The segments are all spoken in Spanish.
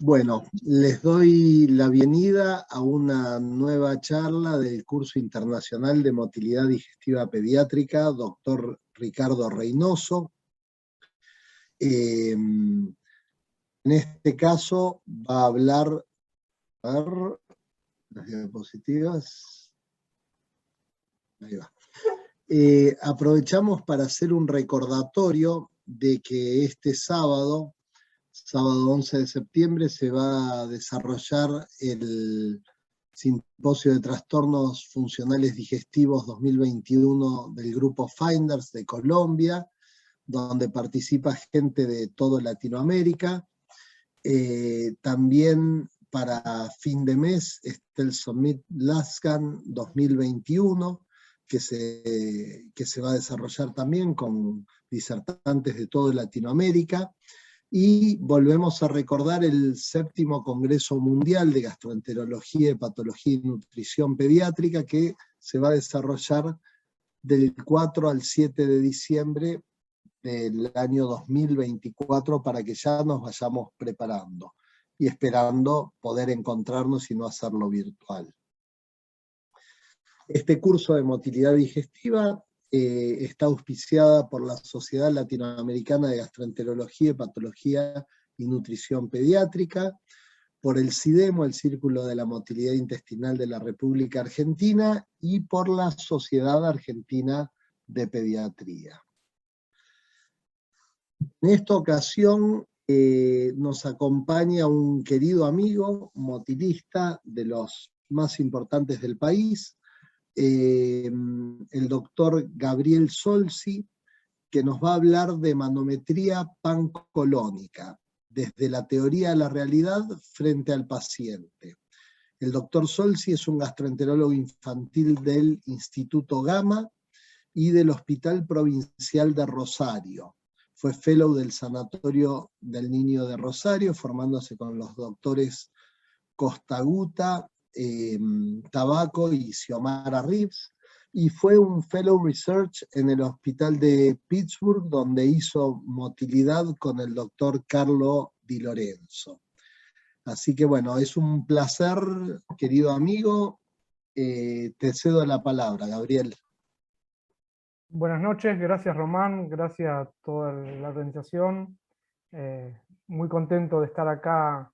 Bueno, les doy la bienvenida a una nueva charla del curso internacional de motilidad digestiva pediátrica, doctor Ricardo Reynoso. En este caso va a hablar, a ver, las diapositivas. Ahí va. Aprovechamos para hacer un recordatorio de que este sábado 11 de septiembre, se va a desarrollar el Simposio de Trastornos Funcionales Digestivos 2021 del Grupo Finders de Colombia, donde participa gente de toda Latinoamérica. También para fin de mes está el Summit LASCAN 2021, que se va a desarrollar también con disertantes de toda Latinoamérica. Y volvemos a recordar el 7º Congreso Mundial de Gastroenterología, Hepatología y Nutrición Pediátrica, que se va a desarrollar del 4 al 7 de diciembre del año 2024, para que ya nos vayamos preparando y esperando poder encontrarnos y no hacerlo virtual. Este curso de motilidad digestiva está auspiciada por la Sociedad Latinoamericana de Gastroenterología, Hepatología y Nutrición Pediátrica, por el CIDEMO, el Círculo de la Motilidad Intestinal de la República Argentina, y por la Sociedad Argentina de Pediatría. En esta ocasión nos acompaña un querido amigo motilista de los más importantes del país, el doctor Gabriel Solzi, que nos va a hablar de manometría pancolónica, desde la teoría a la realidad frente al paciente. El doctor Solzi es un gastroenterólogo infantil del Instituto Gama y del Hospital Provincial de Rosario. Fue fellow del Sanatorio del Niño de Rosario, formándose con los doctores Costaguta, Tabaco y Xiomara Reeves, y fue un Fellow Research en el Hospital de Pittsburgh, donde hizo motilidad con el doctor Carlo Di Lorenzo. Así que bueno, es un placer, querido amigo. Te cedo la palabra, Gabriel. Buenas noches, gracias Román, gracias a toda la organización. Muy contento de estar acá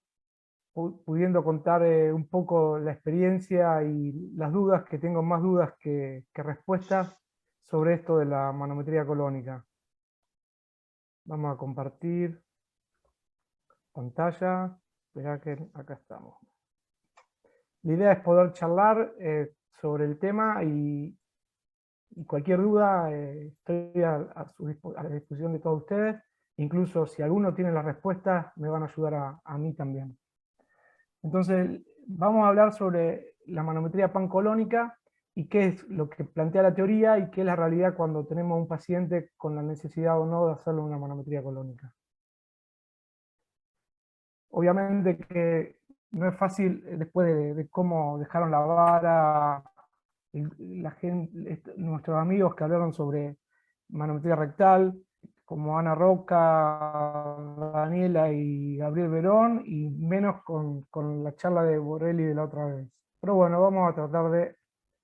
pudiendo contar un poco la experiencia y las dudas, que tengo más dudas que respuestas sobre esto de la manometría colónica. Vamos a compartir pantalla. Esperá que acá estamos. La idea es poder charlar sobre el tema y cualquier duda estoy a la disposición de todos ustedes. Incluso si alguno tiene las respuestas, me van a ayudar a mí también. Entonces, vamos a hablar sobre la manometría pancolónica y qué es lo que plantea la teoría y qué es la realidad cuando tenemos un paciente con la necesidad o no de hacerle una manometría colónica. Obviamente que no es fácil, después de cómo dejaron la vara nuestros amigos que hablaron sobre manometría rectal, como Ana Roca, Daniela y Gabriel Verón, y menos con la charla de Borelli de la otra vez. Pero bueno, vamos a tratar de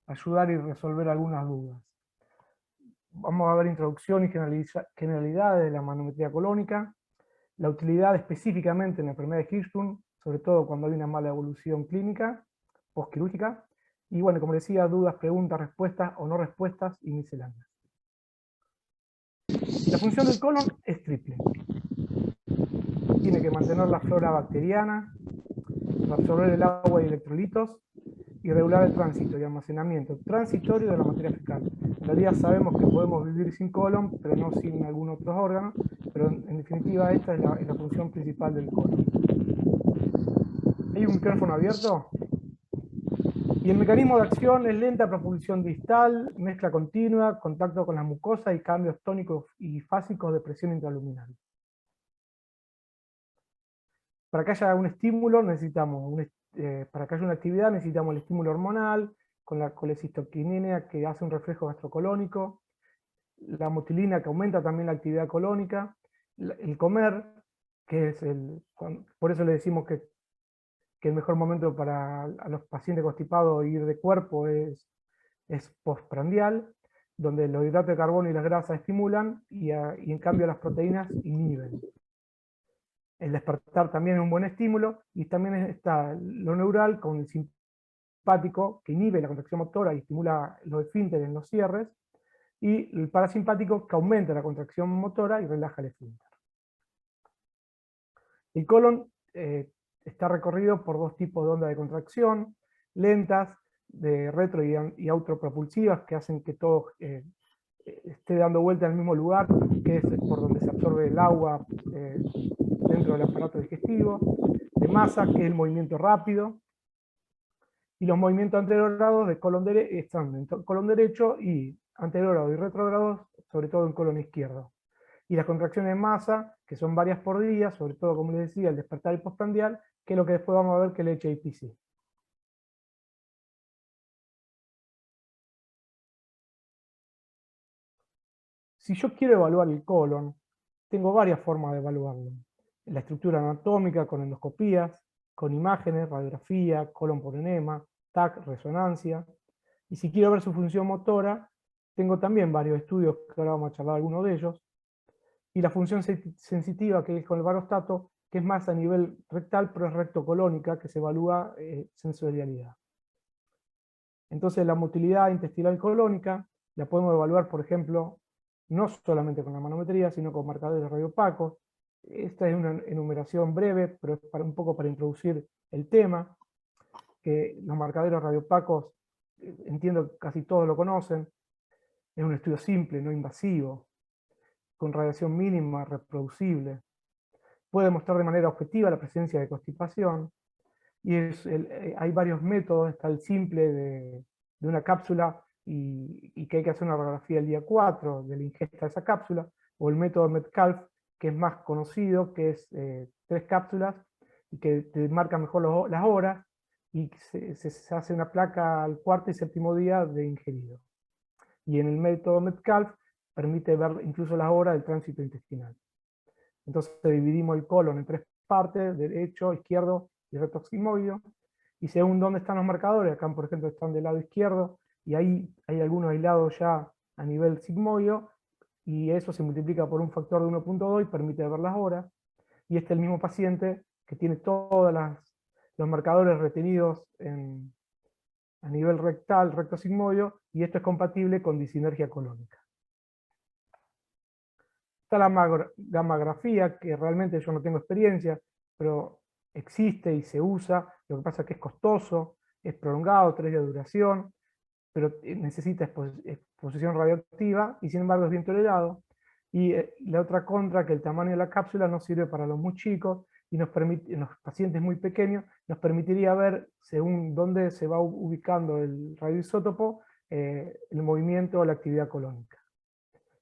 ayudar y resolver algunas dudas. Vamos a ver introducción y generalidades de la manometría colónica, la utilidad específicamente en la enfermedad de Hirschsprung, sobre todo cuando hay una mala evolución clínica, postquirúrgica, y bueno, como decía, dudas, preguntas, respuestas o no respuestas y misceláneas. La función del colon es triple. Tiene que mantener la flora bacteriana, absorber el agua y electrolitos, y regular el tránsito y almacenamiento transitorio de la materia fecal. En realidad sabemos que podemos vivir sin colon, pero no sin algún otro órgano, pero en definitiva esta es la función principal del colon. ¿Hay un micrófono abierto? Y el mecanismo de acción es lenta propulsión distal, mezcla continua, contacto con la mucosa y cambios tónicos y fásicos de presión intraluminal. Para que haya un estímulo para que haya una actividad necesitamos el estímulo hormonal, con la colecistoquinina que hace un reflejo gastrocolónico, la motilina que aumenta también la actividad colónica, el comer, que es por eso le decimos que el mejor momento para a los pacientes constipados ir de cuerpo es postprandial, donde los hidratos de carbono y las grasas estimulan y en cambio las proteínas inhiben. El despertar también es un buen estímulo, y también está lo neural con el simpático, que inhibe la contracción motora y estimula los esfínteres en los cierres, y el parasimpático, que aumenta la contracción motora y relaja el esfínter. El colon está recorrido por dos tipos de ondas de contracción, lentas, de retro y autopropulsivas, que hacen que todo esté dando vuelta en el mismo lugar, que es por donde se absorbe el agua dentro del aparato digestivo, de masa, que es el movimiento rápido, y los movimientos anterogrados de colon están en colon derecho, y anterogrados y retrógrados, sobre todo en colon izquierdo. Y las contracciones de masa, que son varias por día, sobre todo, como les decía, el despertar y postprandial, que es lo que después vamos a ver que es el HIPC. Si yo quiero evaluar el colon, tengo varias formas de evaluarlo. La estructura anatómica con endoscopías, con imágenes, radiografía, colon por enema, TAC, resonancia. Y si quiero ver su función motora, tengo también varios estudios, que ahora vamos a charlar algunos de ellos. Y la función sensitiva, que es con el barostato, que es más a nivel rectal, pero es rectocolónica, que se evalúa sensorialidad. Entonces la motilidad intestinal colónica la podemos evaluar, por ejemplo, no solamente con la manometría, sino con marcadores radiopacos. Esta es una enumeración breve, pero es un poco para introducir el tema, que los marcadores radiopacos, entiendo que casi todos lo conocen, es un estudio simple, no invasivo, con radiación mínima, reproducible. Puede mostrar de manera objetiva la presencia de constipación, y hay varios métodos. Está el simple de una cápsula y que hay que hacer una radiografía el día 4 de la ingesta de esa cápsula, o el método Metcalf, que es más conocido, que es 3 cápsulas, y que te marca mejor las horas, y se hace una placa al cuarto y séptimo día de ingerido. Y en el método Metcalf permite ver incluso las horas del tránsito intestinal. Entonces dividimos el colon en 3 partes, derecho, izquierdo y recto sigmoideo, y según dónde están los marcadores, acá por ejemplo están del lado izquierdo, y ahí hay algunos aislados ya a nivel sigmoideo, y eso se multiplica por un factor de 1.2 y permite ver las horas, y este es el mismo paciente que tiene todos los marcadores retenidos a nivel rectal, recto sigmoideo, y esto es compatible con disinergia colónica. Está la gammagrafía, que realmente yo no tengo experiencia, pero existe y se usa. Lo que pasa es que es costoso, es prolongado, 3 días de duración, pero necesita exposición radioactiva, y sin embargo es bien tolerado. Y la otra contra, que el tamaño de la cápsula no sirve para los muy chicos, y en los pacientes muy pequeños nos permitiría ver, según dónde se va ubicando el radioisótopo, el movimiento o la actividad colónica.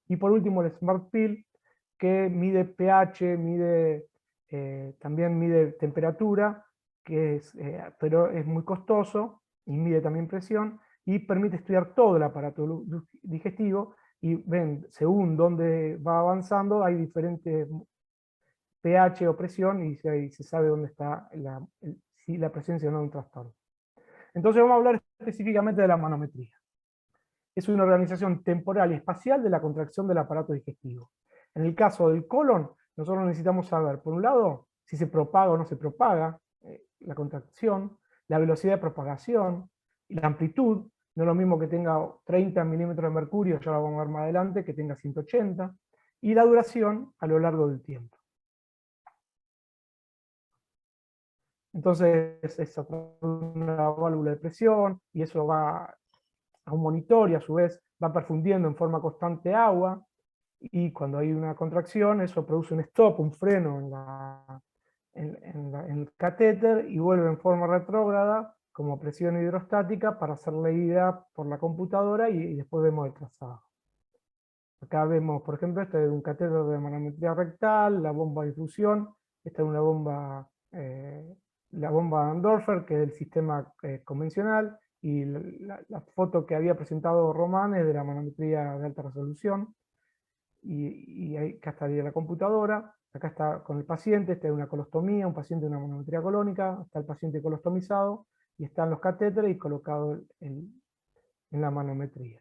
Y por último el Smart Pill, que mide pH, también mide temperatura, pero es muy costoso, y mide también presión, y permite estudiar todo el aparato digestivo, y ven, según dónde va avanzando, hay diferentes pH o presión, y se sabe dónde está si la presencia o no de un trastorno. Entonces vamos a hablar específicamente de la manometría. Es una organización temporal y espacial de la contracción del aparato digestivo. En el caso del colon, nosotros necesitamos saber, por un lado, si se propaga o no se propaga la contracción, la velocidad de propagación, y la amplitud. No es lo mismo que tenga 30 milímetros de mercurio, ya lo vamos a ver más adelante, que tenga 180, y la duración a lo largo del tiempo. Entonces es una válvula de presión, y eso va a un monitor, y a su vez va perfundiendo en forma constante agua, y cuando hay una contracción eso produce un stop, un freno en el catéter, y vuelve en forma retrógrada como presión hidrostática para ser leída por la computadora, y después vemos el trazado. Acá vemos, por ejemplo, este es un catéter de manometría rectal, la bomba de infusión. Esta es una bomba, la bomba Andorfer, que es el sistema convencional, y la foto que había presentado Román es de la manometría de alta resolución, y ahí acá estaría la computadora. Acá está con el paciente, está una colostomía, un paciente de una manometría colónica, está el paciente colostomizado, y están los catéteres y colocados en la manometría.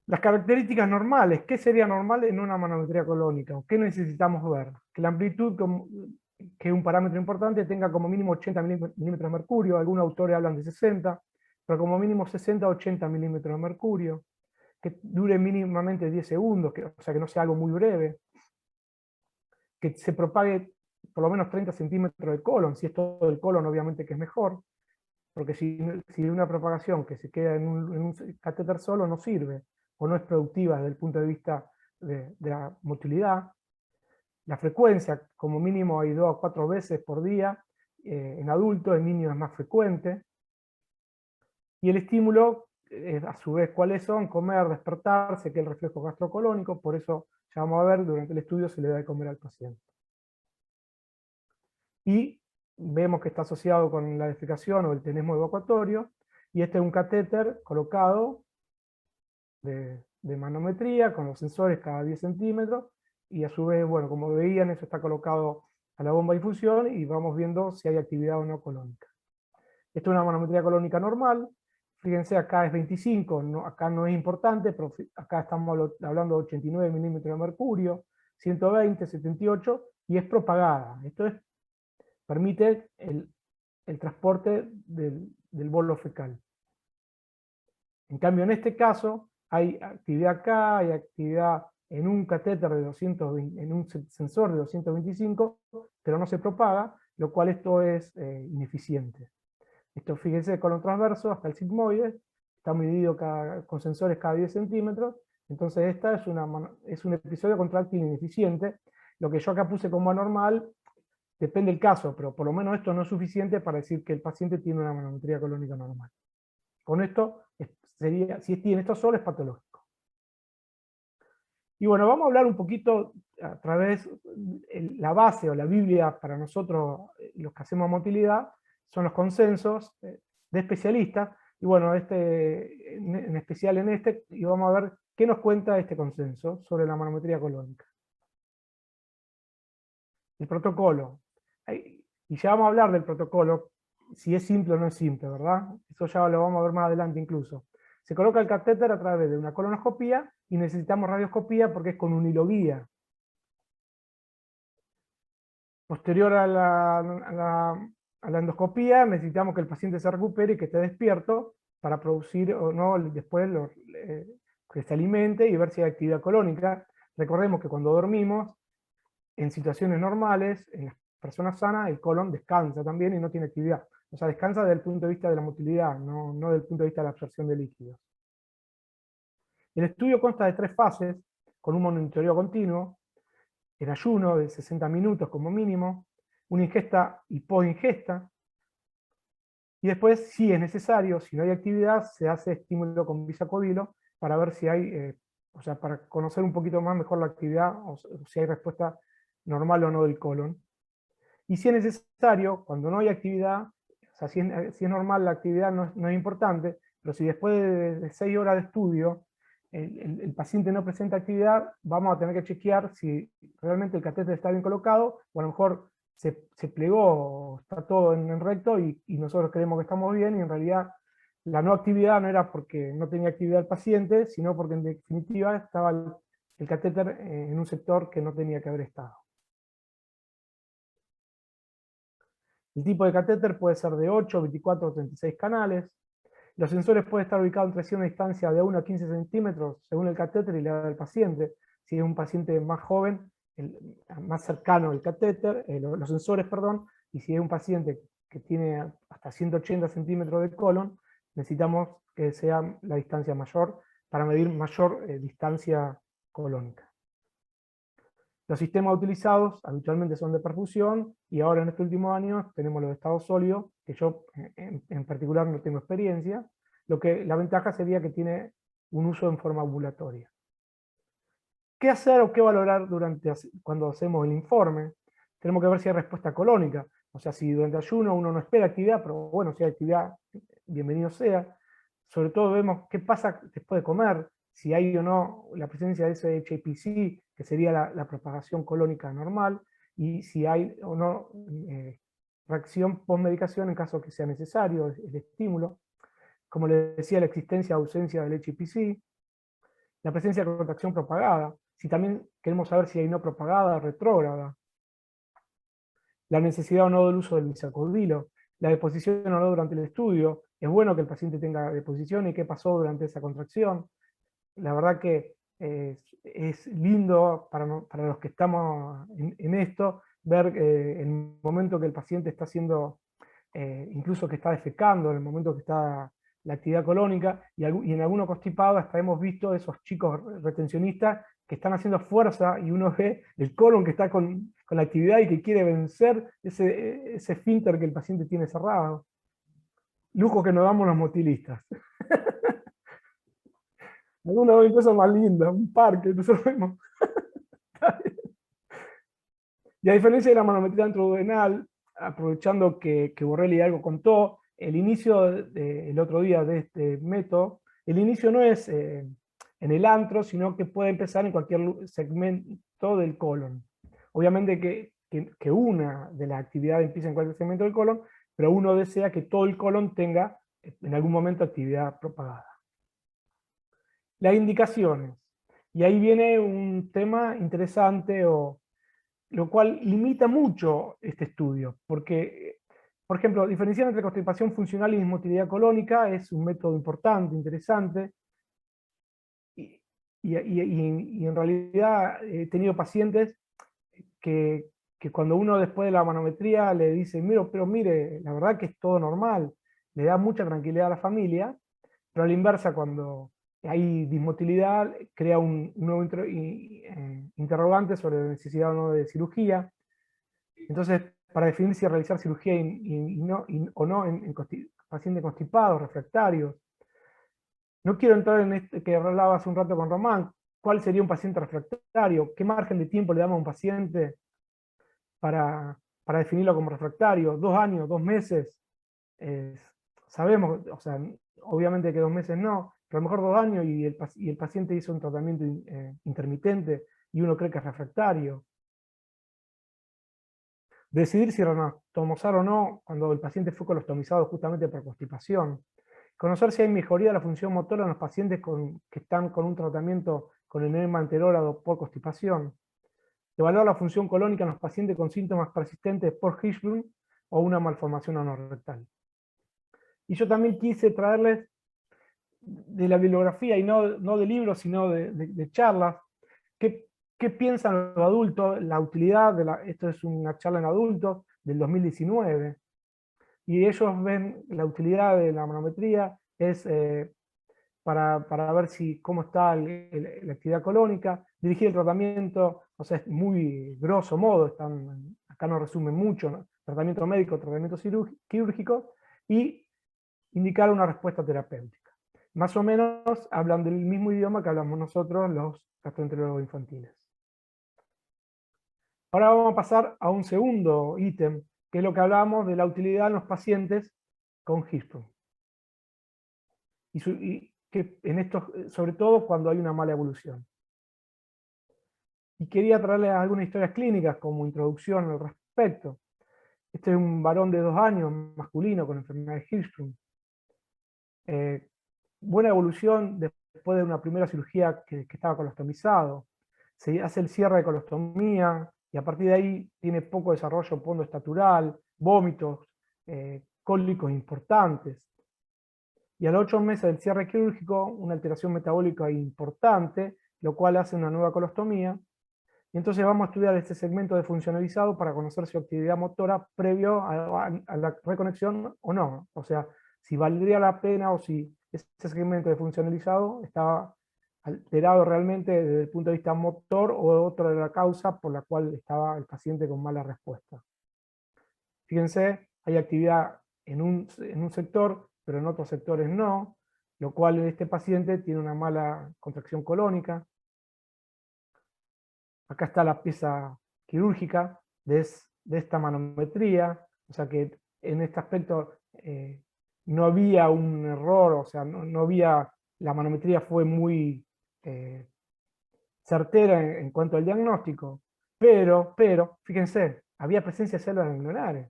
Las características normales, ¿qué sería normal en una manometría colónica? ¿Qué necesitamos ver? Que la amplitud, que es un parámetro importante, tenga como mínimo 80 milímetros de mercurio, algunos autores hablan de 60, pero como mínimo 60 a 80 milímetros de mercurio, que dure mínimamente 10 segundos, o sea que no sea algo muy breve, que se propague por lo menos 30 centímetros de colon, si es todo el colon obviamente que es mejor, porque si una propagación que se queda en un catéter solo no sirve, o no es productiva desde el punto de vista de la motilidad. La frecuencia, como mínimo hay 2 a 4 veces por día, en adultos, en niños es más frecuente. Y el estímulo, a su vez, ¿cuáles son? Comer, despertarse, que es el reflejo gastrocolónico, por eso ya vamos a ver, durante el estudio se le da de comer al paciente. Y vemos que está asociado con la defecación o el tenesmo evacuatorio, y este es un catéter colocado de manometría, con los sensores cada 10 centímetros, y a su vez, bueno, como veían, eso está colocado a la bomba de infusión, y vamos viendo si hay actividad o no colónica. Esto es una manometría colónica normal, fíjense acá es 25, acá no es importante, pero acá estamos hablando de 89 milímetros de mercurio, 120, 78, y es propagada. Esto permite el transporte del bolo fecal. En cambio, en este caso, hay actividad acá, hay actividad en un catéter de 220, en un sensor de 225, pero no se propaga, lo cual esto es ineficiente. Esto, fíjense, colon transverso hasta el sigmoide, está medido con sensores cada 10 centímetros, entonces esta es un episodio contráctil ineficiente. Lo que yo acá puse como anormal, depende del caso, pero por lo menos esto no es suficiente para decir que el paciente tiene una manometría colónica normal. Con esto, si tiene esto solo, es patológico. Y bueno, vamos a hablar un poquito a través, la base o la Biblia para nosotros, los que hacemos motilidad, son los consensos de especialistas, y bueno, en especial en este, y vamos a ver qué nos cuenta este consenso sobre la manometría colónica. El protocolo. Y ya vamos a hablar del protocolo, si es simple o no es simple, ¿verdad? Eso ya lo vamos a ver más adelante incluso. Se coloca el catéter a través de una colonoscopía, y necesitamos radioscopía porque es con un hilo guía. Posterior a la endoscopía, necesitamos que el paciente se recupere y que esté despierto para producir o no después que se alimente y ver si hay actividad colónica. Recordemos que cuando dormimos, en situaciones normales, en las personas sanas, el colon descansa también y no tiene actividad. O sea, descansa desde el punto de vista de la motilidad, no desde el punto de vista de la absorción de líquidos. El estudio consta de 3 fases, con un monitoreo continuo, el ayuno de 60 minutos como mínimo, una ingesta y post-ingesta, y después, si es necesario, si no hay actividad, se hace estímulo con bisacodilo para ver si hay, o sea, para conocer un poquito más mejor la actividad, o si hay respuesta normal o no del colon. Y si es necesario, cuando no hay actividad, o sea, si es normal la actividad no es importante, pero si después de 6 horas de estudio el paciente no presenta actividad, vamos a tener que chequear si realmente el catéter está bien colocado, o a lo mejor se plegó, está todo en recto, y nosotros creemos que estamos bien, y en realidad la no actividad no era porque no tenía actividad el paciente, sino porque en definitiva estaba el catéter en un sector que no tenía que haber estado. El tipo de catéter puede ser de 8, 24 o 36 canales. Los sensores pueden estar ubicados entre una distancia de 1 a 15 centímetros según el catéter y la edad del paciente. Si es un paciente más joven, más cercano al catéter, los sensores, perdón, y si es un paciente que tiene hasta 180 centímetros de colon, necesitamos que sea la distancia mayor para medir mayor distancia colónica. Los sistemas utilizados habitualmente son de perfusión, y ahora en estos últimos años tenemos los de estado sólido, que yo en particular no tengo experiencia. La ventaja sería que tiene un uso en forma ambulatoria. ¿Qué hacer o qué valorar cuando hacemos el informe? Tenemos que ver si hay respuesta colónica. O sea, si durante ayuno uno no espera actividad, pero bueno, si hay actividad, bienvenido sea. Sobre todo vemos qué pasa después de comer. si hay o no la presencia de ese HPC, que sería la propagación colónica normal, y si hay o no reacción postmedicación en caso que sea necesario el estímulo. Como les decía, la existencia o ausencia del HPC, la presencia de contracción propagada, si también queremos saber si hay no propagada o retrógrada, la necesidad o no del uso del bisacordilo, la deposición o no durante el estudio, es bueno que el paciente tenga deposición y qué pasó durante esa contracción. La verdad que es lindo para los que estamos en esto, ver el momento que el paciente está haciendo, incluso que está defecando, en el momento que está la actividad colónica, y en algunos constipados hasta hemos visto esos chicos retencionistas que están haciendo fuerza y uno ve el colon que está con la actividad y que quiere vencer ese esfínter que el paciente tiene cerrado. Lujo que nos damos los motilistas. Alguna vez cosas más lindas, un parque, nosotros vemos. Y a diferencia de la manometría intraduodenal, aprovechando que Borrelli algo contó, el inicio el otro día de este método, el inicio no es en el antro, sino que puede empezar en cualquier segmento del colon. Obviamente que una de las actividades empieza en cualquier segmento del colon, pero uno desea que todo el colon tenga en algún momento actividad propagada. Las indicaciones. Y ahí viene un tema interesante, lo cual limita mucho este estudio, porque, por ejemplo, diferenciar entre constipación funcional y dismotilidad colónica es un método importante, interesante, y en realidad he tenido pacientes que cuando uno después de la manometría le dice, pero mire, la verdad que es todo normal, le da mucha tranquilidad a la familia, pero a la inversa, cuando hay dismotilidad, crea un nuevo interrogante sobre la necesidad o no de cirugía. Entonces, para definir si realizar cirugía o no en pacientes constipados, refractarios. No quiero entrar en este que hablaba hace un rato con Román, ¿cuál sería un paciente refractario? ¿Qué margen de tiempo le damos a un paciente para definirlo como refractario? ¿2 años, 2 meses? Sabemos, o sea, obviamente que 2 meses no, pero a lo mejor 2 años y el paciente hizo un tratamiento intermitente y uno cree que es refractario. Decidir si reanatomizar o no cuando el paciente fue colostomizado justamente por constipación. Conocer si hay mejoría de la función motora en los pacientes que están con un tratamiento con enema anterógrado por constipación. Evaluar la función colónica en los pacientes con síntomas persistentes por Hirschsprung o una malformación anorrectal. Y yo también quise traerles de la bibliografía, y no de libros, sino de charlas, qué piensan los adultos, la utilidad esto es una charla en adultos del 2019, y ellos ven la utilidad de la manometría es para ver cómo está la actividad colónica, dirigir el tratamiento, o sea, es muy grosso modo, acá no resumen mucho, ¿no? Tratamiento médico, tratamiento quirúrgico, y indicar una respuesta terapéutica. Más o menos hablan del mismo idioma que hablamos nosotros, los gastroenterólogos infantiles. Ahora vamos a pasar a un segundo ítem, que es lo que hablábamos de la utilidad en los pacientes con Hirschsprung. Y que en esto, sobre todo cuando hay una mala evolución. Y quería traerles algunas historias clínicas como introducción al respecto. Este es un varón de 2 años, masculino, con enfermedad de Hirschsprung. Buena evolución después de una primera cirugía que estaba colostomizado. Se hace el cierre de colostomía y a partir de ahí tiene poco desarrollo pondoestatural, vómitos, cólicos importantes. Y a los 8 meses del cierre quirúrgico, una alteración metabólica importante, lo cual hace una nueva colostomía. Y entonces vamos a estudiar este segmento de funcionalizado para conocer su actividad motora previo a la reconexión o no. O sea, si valdría la pena o si ese segmento de funcionalizado estaba alterado realmente desde el punto de vista motor o otra de la causa por la cual estaba el paciente con mala respuesta. Fíjense, hay actividad en un sector, pero en otros sectores no, lo cual en este paciente tiene una mala contracción colónica. Acá está la pieza quirúrgica de esta manometría, o sea que en este aspecto no había un error, o sea, no había, la manometría fue muy certera en cuanto al diagnóstico, pero, fíjense, había presencia de células ganglionares.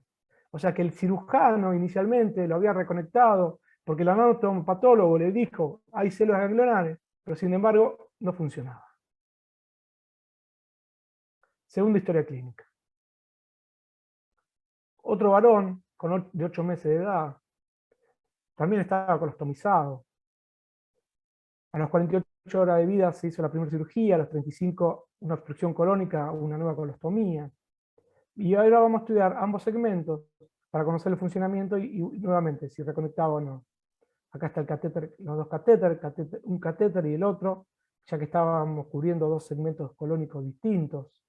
O sea que el cirujano inicialmente lo había reconectado porque el anatomopatólogo le dijo, hay células ganglionares, pero sin embargo no funcionaba. Segunda historia clínica. Otro varón de 8 meses de edad, también estaba colostomizado. A las 48 horas de vida se hizo la primera cirugía, a los 35 una obstrucción colónica, una nueva colostomía. Y ahora vamos a estudiar ambos segmentos para conocer el funcionamiento y nuevamente si reconectaba o no. Acá está el catéter, los dos catéteres, un catéter y el otro, ya que estábamos cubriendo dos segmentos colónicos distintos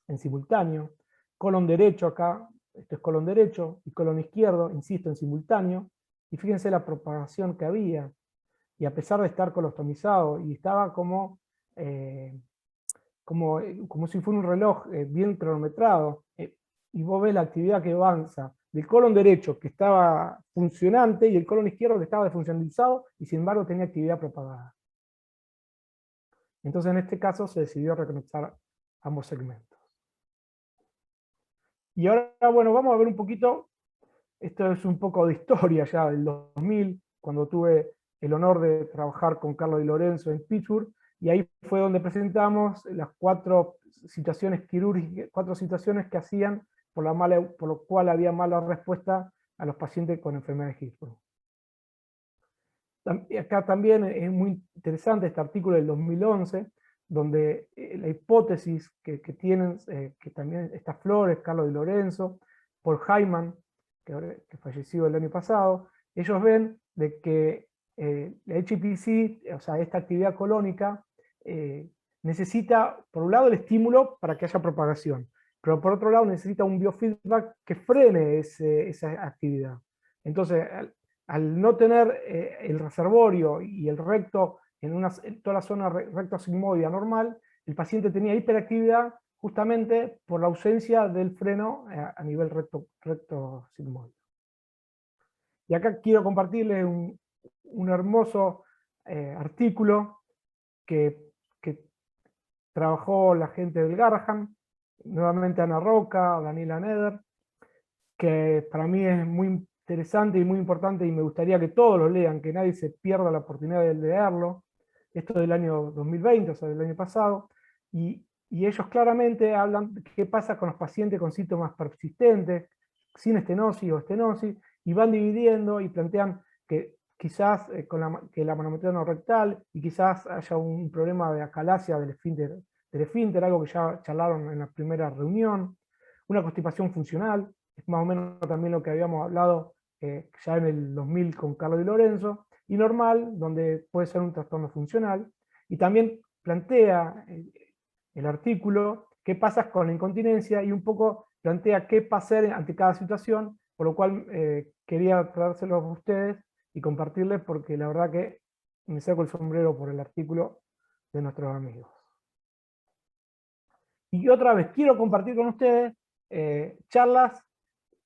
en simultáneo. Colon derecho acá, esto es colon derecho, y colon izquierdo, insisto, en simultáneo. Y fíjense la propagación que había. Y a pesar de estar colostomizado, y estaba como si fuera un reloj bien cronometrado, y vos ves la actividad que avanza del colon derecho que estaba funcionante y el colon izquierdo que estaba desfuncionalizado y sin embargo tenía actividad propagada. Entonces en este caso se decidió reconectar ambos segmentos. Y ahora, bueno, vamos a ver un poquito, esto es un poco de historia ya del 2000, cuando tuve el honor de trabajar con Carlos Di Lorenzo en Pittsburgh, y ahí fue donde presentamos las 4 situaciones quirúrgicas, 4 situaciones que hacían por lo cual había mala respuesta a los pacientes con enfermedad de Hirschsprung. Acá también es muy interesante este artículo del 2011, donde la hipótesis que tienen, que también estas flores, Carlos Di Lorenzo, Paul Hyman, que falleció el año pasado, ellos ven de que la HPC, o sea, esta actividad colónica, necesita, por un lado, el estímulo para que haya propagación, pero por otro lado necesita un biofeedback que frene esa actividad. Entonces, al no tener el reservorio y el recto en toda la zona recto sigmoidea normal, el paciente tenía hiperactividad justamente por la ausencia del freno a nivel recto sigmoideo. Y acá quiero compartirles un hermoso artículo que trabajó la gente del Garrahan, nuevamente Ana Roca, Daniela Neder, que para mí es muy interesante y muy importante y me gustaría que todos lo lean, que nadie se pierda la oportunidad de leerlo. Esto del año 2020, o sea, del año pasado, y ellos claramente hablan de qué pasa con los pacientes con síntomas persistentes, sin estenosis o estenosis, y van dividiendo y plantean que quizás que la manometría no rectal y quizás haya un problema de acalasia del esfínter, algo que ya charlaron en la primera reunión, una constipación funcional, es más o menos también lo que habíamos hablado ya en el 2000 con Carlos Di Lorenzo, y normal, donde puede ser un trastorno funcional, y también plantea el artículo qué pasa con la incontinencia y un poco plantea qué hacer ante cada situación, por lo cual quería traérselos a ustedes y compartirles porque la verdad que me saco el sombrero por el artículo de nuestros amigos. Y otra vez, quiero compartir con ustedes charlas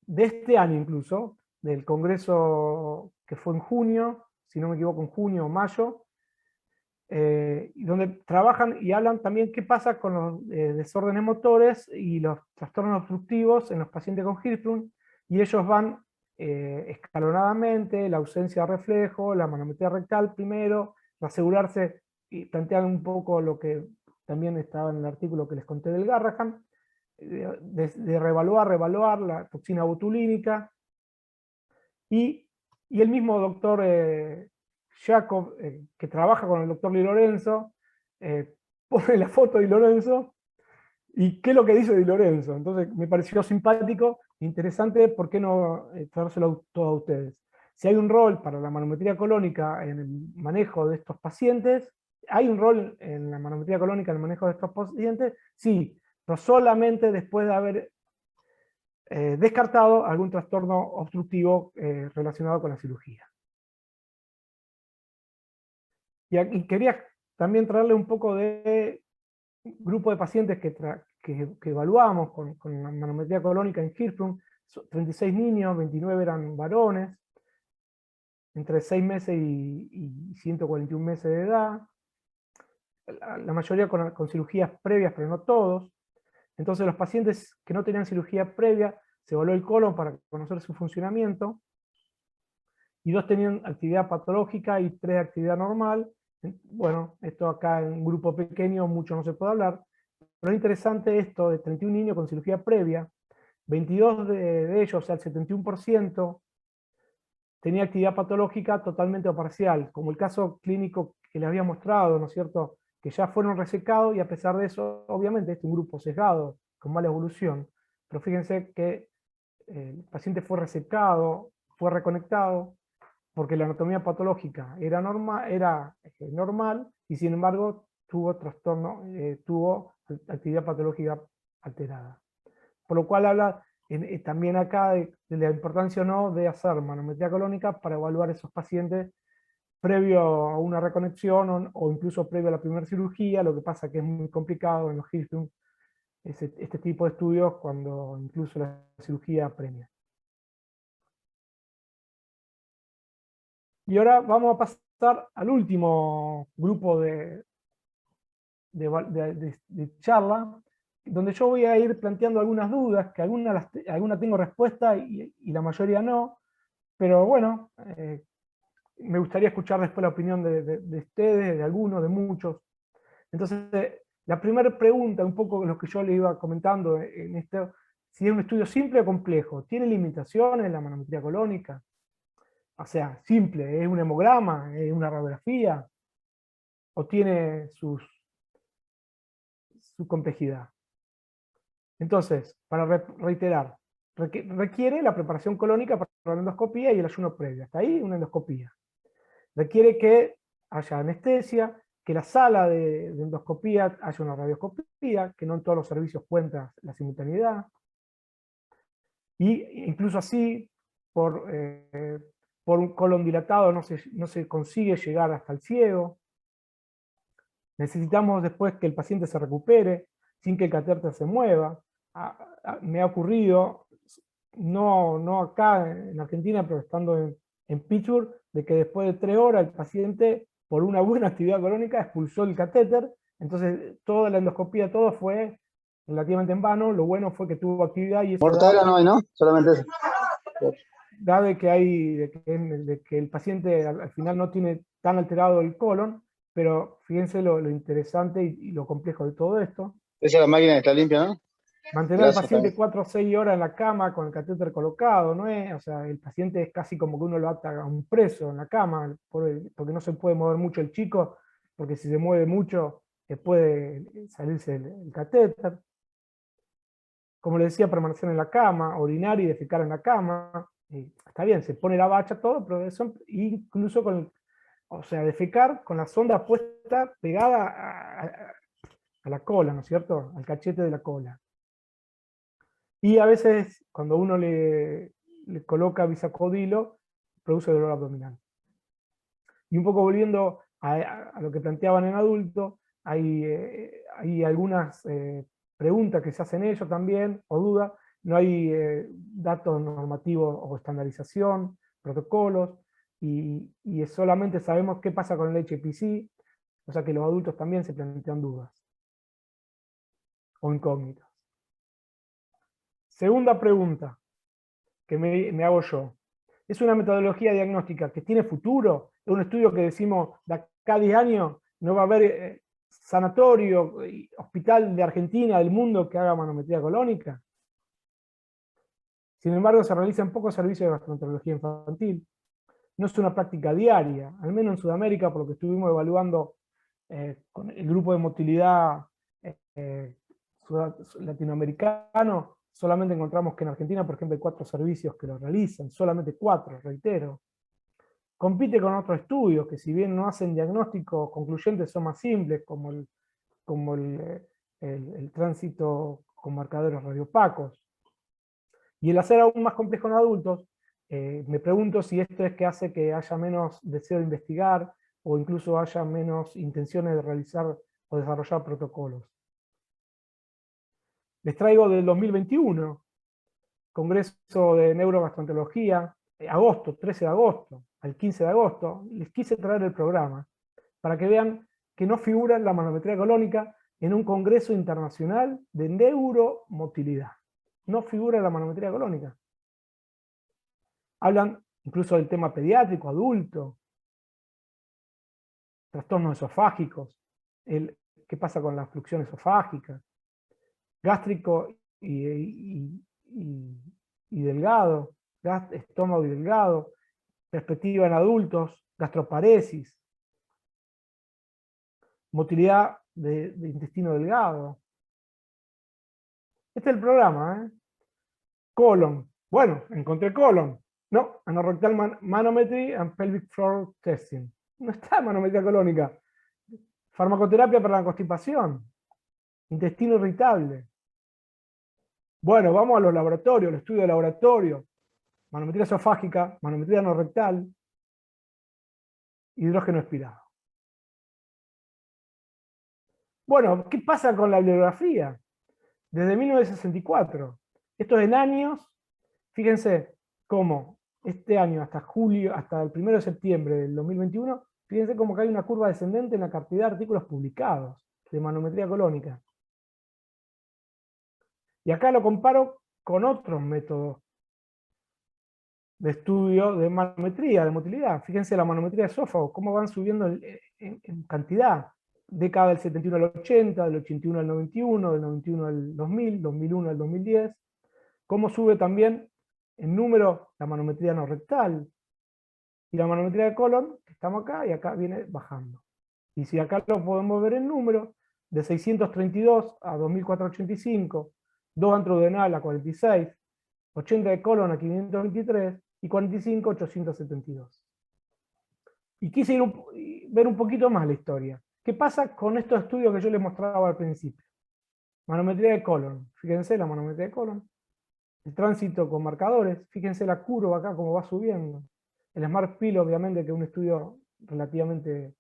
de este año incluso, del congreso que fue en junio, si no me equivoco en junio o mayo, donde trabajan y hablan también qué pasa con los desórdenes motores y los trastornos obstructivos en los pacientes con Hirschsprung, y ellos van escalonadamente, la ausencia de reflejo, la manometría rectal primero, asegurarse, y plantean un poco lo que también estaba en el artículo que les conté del Garrahan, de revaluar la toxina botulínica, y el mismo doctor Jacob, que trabaja con el doctor Di Lorenzo, pone la foto de Di Lorenzo, y qué es lo que dice Di Lorenzo. Entonces me pareció simpático, interesante, ¿por qué no traérselo todo a ustedes? Si hay un rol para la manometría colónica en el manejo de estos pacientes, ¿hay un rol en la manometría colónica en el manejo de estos pacientes? Sí, pero solamente después de haber descartado algún trastorno obstructivo relacionado con la cirugía. Y quería también traerle un poco de grupo de pacientes que evaluamos con la manometría colónica en Hirschsprung, 36 niños, 29 eran varones, entre 6 meses y 141 meses de edad. la mayoría con cirugías previas, pero no todos. Entonces los pacientes que no tenían cirugía previa, se evaluó el colon para conocer su funcionamiento, y 2 tenían actividad patológica y 3 actividad normal. Bueno, esto acá en un grupo pequeño mucho no se puede hablar, pero es interesante esto de 31 niños con cirugía previa, 22 de ellos, o sea el 71%, tenía actividad patológica totalmente o parcial, como el caso clínico que les había mostrado, ¿no es cierto?, que ya fueron resecados, y a pesar de eso, obviamente, este es un grupo sesgado, con mala evolución, pero fíjense que el paciente fue resecado, fue reconectado, porque la anatomía patológica era normal y sin embargo tuvo trastorno, tuvo actividad patológica alterada. Por lo cual habla también acá de la importancia o no de hacer manometría colónica para evaluar esos pacientes previo a una reconexión o incluso previo a la primera cirugía. Lo que pasa que es muy complicado en los Hirschsprung este tipo de estudios cuando incluso la cirugía premia. Y ahora vamos a pasar al último grupo de charla, donde yo voy a ir planteando algunas dudas, que algunas tengo respuesta y la mayoría no, pero bueno, me gustaría escuchar después la opinión de ustedes, de algunos, de muchos. Entonces, la primera pregunta, un poco lo que yo le iba comentando en esto, si es un estudio simple o complejo, ¿tiene limitaciones la manometría colónica? O sea, simple, ¿es un hemograma, es una radiografía? ¿O tiene su complejidad? Entonces, para reiterar, requiere la preparación colónica para la endoscopía y el ayuno previo. Hasta ahí una endoscopía. Requiere que haya anestesia, que la sala de endoscopía haya una radioscopía, que no en todos los servicios cuenta la simultaneidad. Y incluso así, por un colon dilatado no se consigue llegar hasta el ciego. Necesitamos después que el paciente se recupere sin que el catéter se mueva. Me ha ocurrido, no acá en Argentina, pero estando en Pittsburgh, de que después de 3 horas el paciente, por una buena actividad colónica, expulsó el catéter. Entonces toda la endoscopía, todo fue relativamente en vano. Lo bueno fue que tuvo actividad, y eso Mortadela no hay, ¿no? Solamente eso. da de que el paciente al final no tiene tan alterado el colon, pero fíjense lo interesante y lo complejo de todo esto. Esa es la máquina que está limpia, ¿no? Mantener al paciente 4 o 6 horas en la cama con el catéter colocado, ¿no es? O sea, el paciente es casi como que uno lo ata a un preso en la cama, porque no se puede mover mucho el chico, porque si se mueve mucho puede salirse el catéter. Como le decía, permanecer en la cama, orinar y defecar en la cama. Está bien, se pone la bacha, todo, pero eso incluso o sea, defecar con la sonda puesta pegada a la cola, ¿no es cierto? Al cachete de la cola. Y a veces, cuando uno le coloca bisacodilo, produce dolor abdominal. Y un poco volviendo a lo que planteaban en adulto, hay algunas preguntas que se hacen ellos también, o dudas. No hay datos normativos o estandarización, protocolos, y solamente sabemos qué pasa con el HPC, o sea que los adultos también se plantean dudas o incógnitas. Segunda pregunta que me hago yo. ¿Es una metodología diagnóstica que tiene futuro? ¿Es un estudio que decimos de acá a 10 años no va a haber sanatorio, hospital de Argentina, del mundo, que haga manometría colónica? Sin embargo, se realizan pocos servicios de gastroenterología infantil. No es una práctica diaria, al menos en Sudamérica, por lo que estuvimos evaluando con el grupo de motilidad latinoamericano. Solamente encontramos que en Argentina, por ejemplo, hay 4 servicios que lo realizan, solamente 4, reitero. Compite con otros estudios que, si bien no hacen diagnósticos concluyentes, son más simples, como el tránsito con marcadores radiopacos. Y el hacer aún más complejo en adultos, me pregunto si esto es que hace que haya menos deseo de investigar, o incluso haya menos intenciones de realizar o desarrollar protocolos. Les traigo del 2021, Congreso de Neurogastroenterología, agosto, 13 de agosto al 15 de agosto, les quise traer el programa, para que vean que no figura la manometría colónica en un congreso internacional de neuromotilidad. No figura la manometría colónica. Hablan incluso del tema pediátrico, adulto, trastornos esofágicos, qué pasa con la fluxión esofágica, gástrico y delgado, estómago y delgado, perspectiva en adultos, gastroparesis, motilidad de intestino delgado. Este es el programa, ¿eh? Colon. Bueno, encontré colon. No, anorectal manometry and pelvic floor testing. No está manometría colónica. Farmacoterapia para la constipación. Intestino irritable. Bueno, vamos a los laboratorios, el estudio de laboratorio. Manometría esofágica, manometría anorrectal, hidrógeno expirado. Bueno, ¿qué pasa con la bibliografía? Desde 1964. Esto es en años. Fíjense cómo este año hasta julio, hasta el 1 de septiembre del 2021, fíjense cómo que hay una curva descendente en la cantidad de artículos publicados de manometría colónica. Y acá lo comparo con otros métodos de estudio de manometría, de motilidad. Fíjense la manometría de esófago, cómo van subiendo en cantidad. Década del 71 al 80, del 81 al 91, del 91 al 2000, 2001 al 2010. Cómo sube también en número la manometría no rectal. Y la manometría de colon, que estamos acá, y acá viene bajando. Y si acá lo podemos ver en número, de 632 a 2485, 2 antrodenal a 46, 80 de colon a 523, y 45 a 872. Y quise ver un poquito más la historia. ¿Qué pasa con estos estudios que yo les mostraba al principio? Manometría de colon. Fíjense la manometría de colon. El tránsito con marcadores. Fíjense la curva acá cómo va subiendo. El Smart Pill, obviamente, que es un estudio relativamente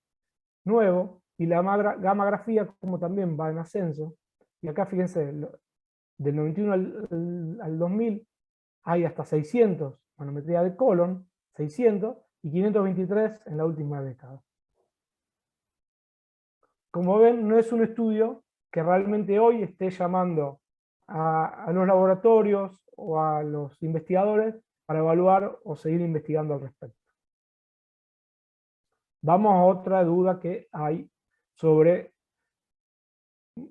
nuevo. Y la gammagrafía como también va en ascenso. Y acá fíjense, del 91 al 2000 hay hasta 600 manometría de colon, 600, y 523 en la última década. Como ven, no es un estudio que realmente hoy esté llamando a los laboratorios o a los investigadores para evaluar o seguir investigando al respecto. Vamos a otra duda que hay sobre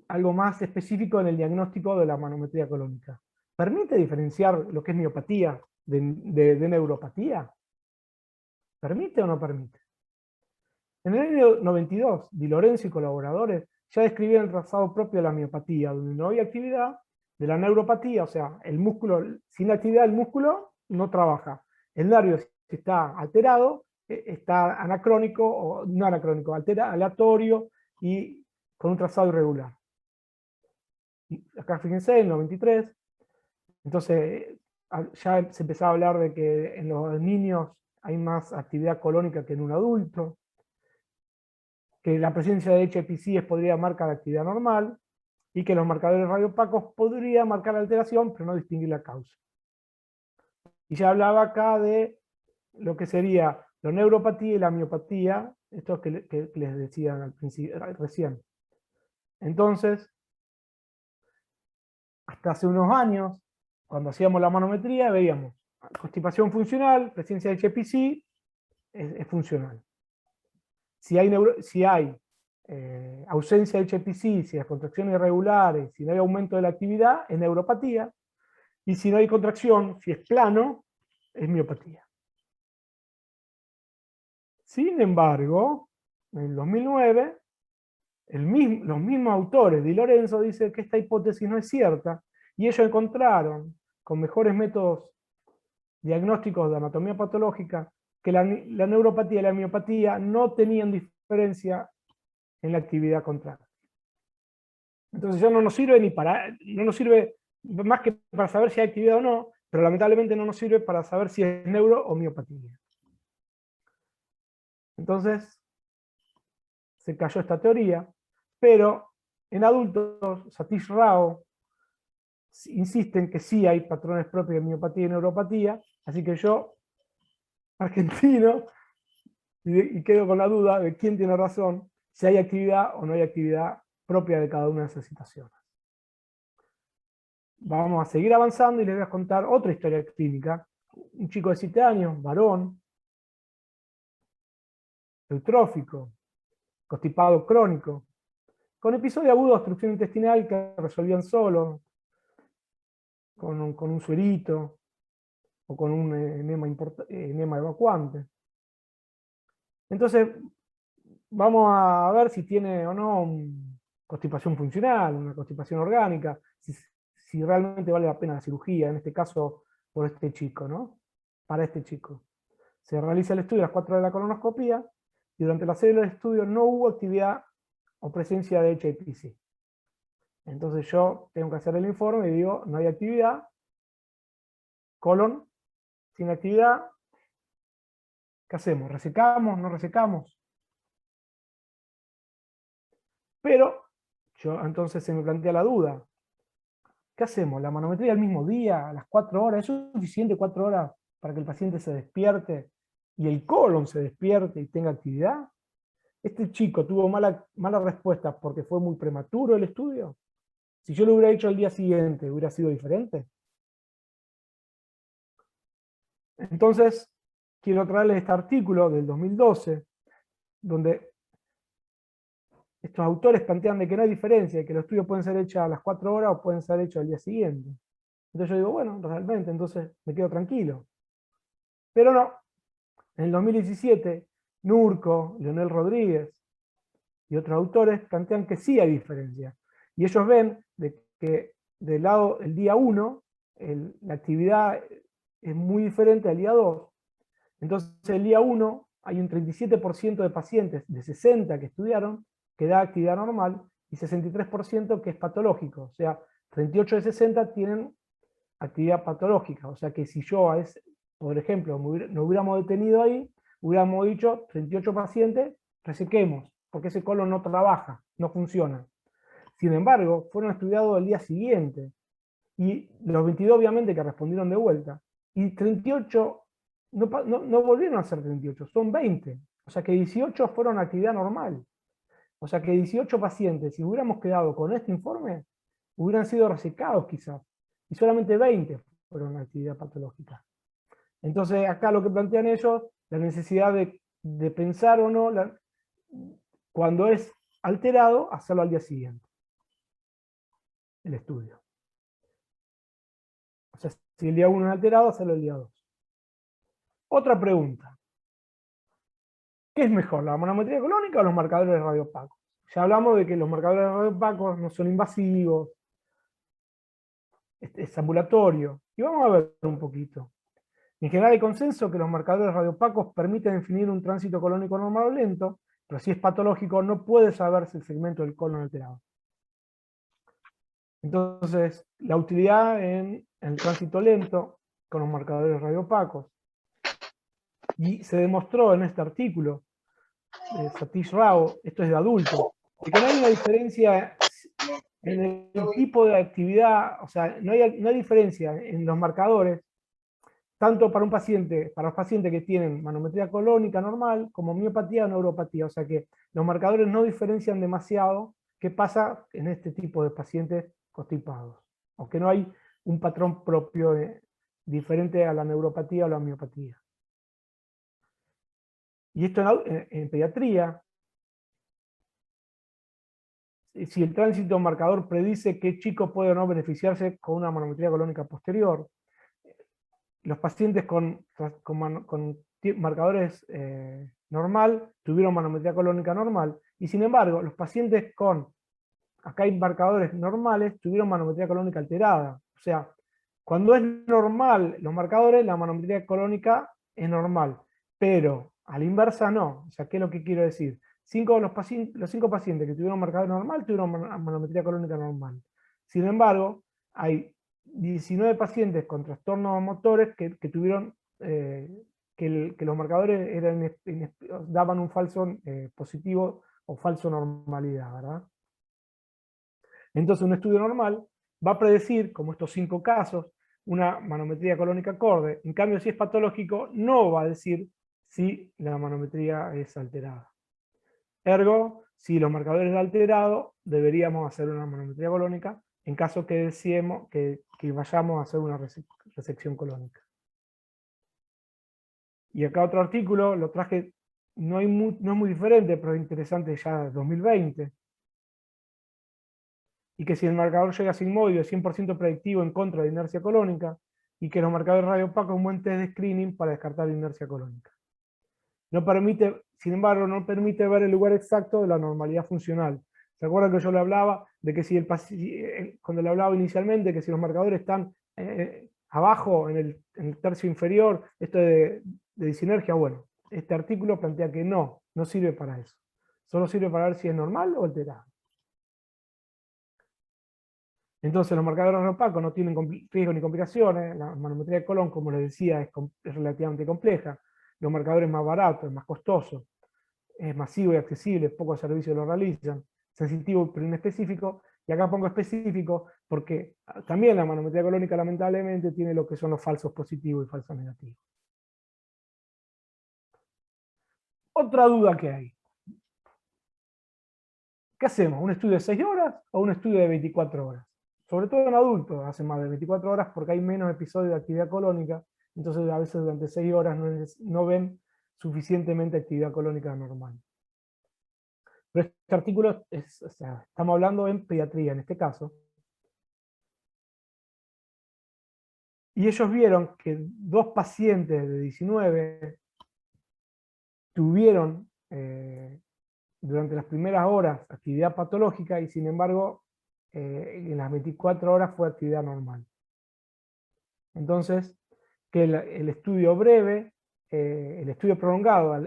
algo más específico en el diagnóstico de la manometría colónica. ¿Permite diferenciar lo que es miopatía de neuropatía? ¿Permite o no permite? En el año 92, Di Lorenzo y colaboradores ya describían el trazado propio de la miopatía, donde no había actividad, de la neuropatía, o sea, el músculo, sin actividad el músculo no trabaja. El nervio, si está alterado, está anacrónico, o no anacrónico, aleatorio y con un trazado irregular. Y acá fíjense, en el 93, entonces ya se empezaba a hablar de que en los niños hay más actividad colónica que en un adulto, que la presencia de HPCs podría marcar actividad normal, y que los marcadores radiopacos podrían marcar la alteración, pero no distinguir la causa. Y ya hablaba acá de lo que sería la neuropatía y la miopatía, esto que les decía al principio, recién. Entonces, hasta hace unos años, cuando hacíamos la manometría, veíamos constipación funcional, presencia de HPC, es funcional. Si hay ausencia de HPC, si hay contracciones irregulares, si no hay aumento de la actividad, es neuropatía. Y si no hay contracción, si es plano, es miopatía. Sin embargo, en el 2009, los mismos autores, Di Lorenzo, dice que esta hipótesis no es cierta, y ellos encontraron, con mejores métodos diagnósticos de anatomía patológica, que la neuropatía y la miopatía no tenían diferencia en la actividad contráctil. Entonces ya no nos sirve no nos sirve más que para saber si hay actividad o no, pero lamentablemente no nos sirve para saber si es neuro o miopatía. Entonces se cayó esta teoría, pero en adultos, Satish Rao insisten que sí hay patrones propios de miopatía y neuropatía, así que yo, argentino, y quedo con la duda de quién tiene razón, si hay actividad o no hay actividad propia de cada una de esas situaciones. Vamos a seguir avanzando y les voy a contar otra historia clínica. Un chico de 7 años, varón, eutrófico, constipado crónico, con episodio agudo de obstrucción intestinal que resolvían solo, con un suerito o con un enema evacuante. Entonces, vamos a ver si tiene o no constipación funcional, una constipación orgánica, si realmente vale la pena la cirugía, en este caso por este chico, ¿no? Para este chico. Se realiza el estudio a las 4 de la colonoscopía y durante la célula de estudio no hubo actividad o presencia de HIPC. Entonces yo tengo que hacer el informe y digo, no hay actividad, colon, sin actividad, ¿qué hacemos? ¿Resecamos? ¿No resecamos? Pero yo entonces se me plantea la duda, ¿qué hacemos? ¿La manometría el mismo día, a las 4 horas? ¿Es suficiente 4 horas para que el paciente se despierte y el colon se despierte y tenga actividad? ¿Este chico tuvo mala respuesta porque fue muy prematuro el estudio? Si yo lo hubiera hecho al día siguiente, ¿hubiera sido diferente? Entonces, quiero traerles este artículo del 2012, donde estos autores plantean de que no hay diferencia, que los estudios pueden ser hechos a las 4 horas o pueden ser hechos al día siguiente. Entonces yo digo, bueno, realmente, entonces me quedo tranquilo. Pero no. En el 2017, Nurco, Leonel Rodríguez y otros autores plantean que sí hay diferencia. Y ellos ven de que del lado el día 1, la actividad es muy diferente al día 2. Entonces el día 1 hay un 37% de pacientes de 60 que estudiaron que da actividad normal y 63% que es patológico. O sea, 38 de 60 tienen actividad patológica. O sea que si yo, por ejemplo, nos hubiéramos detenido ahí, hubiéramos dicho 38 pacientes, resequemos, porque ese colon no trabaja, no funciona. Sin embargo, fueron estudiados el día siguiente, y los 22 obviamente que respondieron de vuelta, y 38 no volvieron a ser 38, son 20. O sea que 18 fueron actividad normal. O sea que 18 pacientes, si hubiéramos quedado con este informe, hubieran sido resecados quizás, y solamente 20 fueron actividad patológica. Entonces acá lo que plantean ellos, la necesidad de pensar o no, cuando es alterado, hacerlo al día siguiente, el estudio. O sea, si el día 1 es alterado, hacerlo el día 2. Otra pregunta. ¿Qué es mejor, la manometría colónica o los marcadores radiopacos? Ya hablamos de que los marcadores radiopacos no son invasivos, es ambulatorio. Y vamos a ver un poquito. En general hay consenso que los marcadores radiopacos permiten definir un tránsito colónico normal o lento, pero si es patológico no puede saberse el segmento del colon alterado. Entonces, la utilidad en el tránsito lento con los marcadores radiopacos. Y se demostró en este artículo de Satish Rao, esto es de adultos, de que no hay una diferencia en el tipo de actividad, o sea, no hay diferencia en los marcadores, tanto para los pacientes que tienen manometría colónica normal, como miopatía o neuropatía, o sea que los marcadores no diferencian demasiado qué pasa en este tipo de pacientes constipados, o que no hay un patrón propio diferente a la neuropatía o la miopatía. Y esto en pediatría, si el tránsito marcador predice qué chico puede o no beneficiarse con una manometría colónica posterior, los pacientes con marcadores normal tuvieron manometría colónica normal, y sin embargo, los pacientes acá hay marcadores normales, tuvieron manometría colónica alterada. O sea, cuando es normal los marcadores, la manometría colónica es normal, pero a la inversa no. O sea, ¿qué es lo que quiero decir? Los 5 pacientes que tuvieron marcador normal tuvieron manometría colónica normal. Sin embargo, hay 19 pacientes con trastornos motores que tuvieron, que los marcadores daban un falso positivo o falso normalidad, ¿verdad? Entonces un estudio normal va a predecir, como estos 5 casos, una manometría colónica acorde. En cambio, si es patológico, no va a decir si la manometría es alterada. Ergo, si los marcadores están alterados, deberíamos hacer una manometría colónica en caso que deseemos que vayamos a hacer una resección colónica. Y acá otro artículo, lo traje, no es muy diferente, pero es interesante ya de 2020. Y que si el marcador llega sigmoide, es 100% predictivo en contra de inercia colónica, y que los marcadores radioopacos es un buen test de screening para descartar la inercia colónica. No permite, sin embargo, no permite ver el lugar exacto de la normalidad funcional. ¿Se acuerdan que yo le hablaba de que si cuando le hablaba inicialmente, que si los marcadores están abajo, en el tercio inferior, esto de disinergia? Bueno, este artículo plantea que no sirve para eso. Solo sirve para ver si es normal o alterado. Entonces los marcadores opacos no tienen riesgo ni complicaciones, la manometría de Colón, como les decía, es relativamente compleja, los marcadores más baratos, es más costoso, es masivo y accesible, pocos servicios lo realizan, sensitivo pero inespecífico, y acá pongo específico porque también la manometría colónica lamentablemente tiene lo que son los falsos positivos y falsos negativos. Otra duda que hay. ¿Qué hacemos? ¿Un estudio de 6 horas o un estudio de 24 horas? Sobre todo en adultos, hace más de 24 horas porque hay menos episodios de actividad colónica, entonces a veces durante 6 horas no ven suficientemente actividad colónica normal. Pero este artículo, estamos hablando en pediatría en este caso, y ellos vieron que 2 pacientes de 19 tuvieron durante las primeras horas actividad patológica y sin embargo en las 24 horas fue actividad normal. Entonces, que el estudio breve, el estudio prolongado,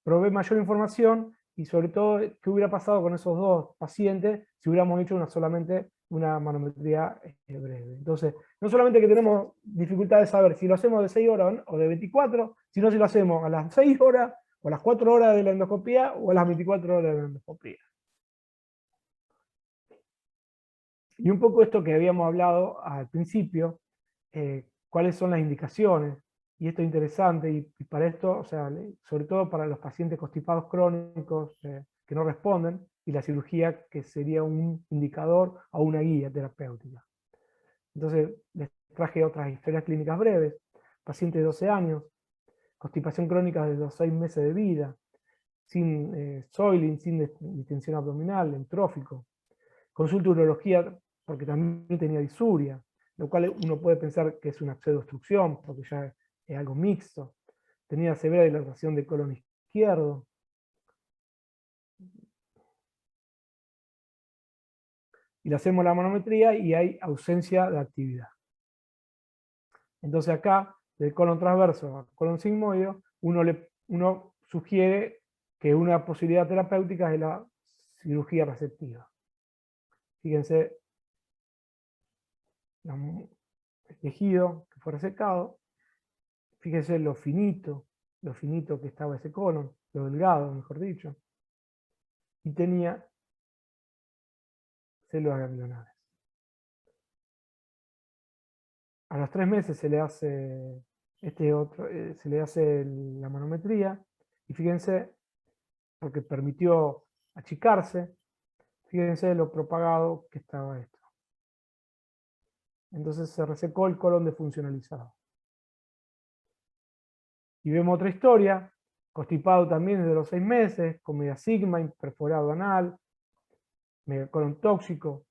provee mayor información y sobre todo qué hubiera pasado con esos 2 pacientes si hubiéramos hecho solamente una manometría breve. Entonces, no solamente que tenemos dificultad de saber si lo hacemos de 6 horas o de 24, sino si lo hacemos a las 6 horas, o a las 4 horas de la endoscopía, o a las 24 horas de la endoscopía. Y un poco esto que habíamos hablado al principio, cuáles son las indicaciones, y esto es interesante, y para esto, o sea, sobre todo para los pacientes constipados crónicos que no responden, y la cirugía que sería un indicador o una guía terapéutica. Entonces, les traje otras historias clínicas breves, paciente de 12 años, constipación crónica desde los 6 meses de vida, sin soiling, sin distensión abdominal, entrófico, consulta urología porque también tenía disuria, lo cual uno puede pensar que es una pseudoobstrucción, porque ya es algo mixto. Tenía severa dilatación del colon izquierdo. Y le hacemos la manometría y hay ausencia de actividad. Entonces acá, del colon transverso al colon sigmoideo, uno sugiere que una posibilidad terapéutica es la cirugía resectiva. Fíjense, el tejido que fue resecado, fíjense lo finito que estaba ese colon, lo delgado, mejor dicho, y tenía células ganglionares. A los 3 meses se le hace la manometría, y fíjense, porque permitió achicarse, fíjense lo propagado que estaba esto. Entonces se resecó el colon defuncionalizado. Y vemos otra historia, constipado también desde los 6 meses, con media sigma, perforado anal, megacolon tóxico,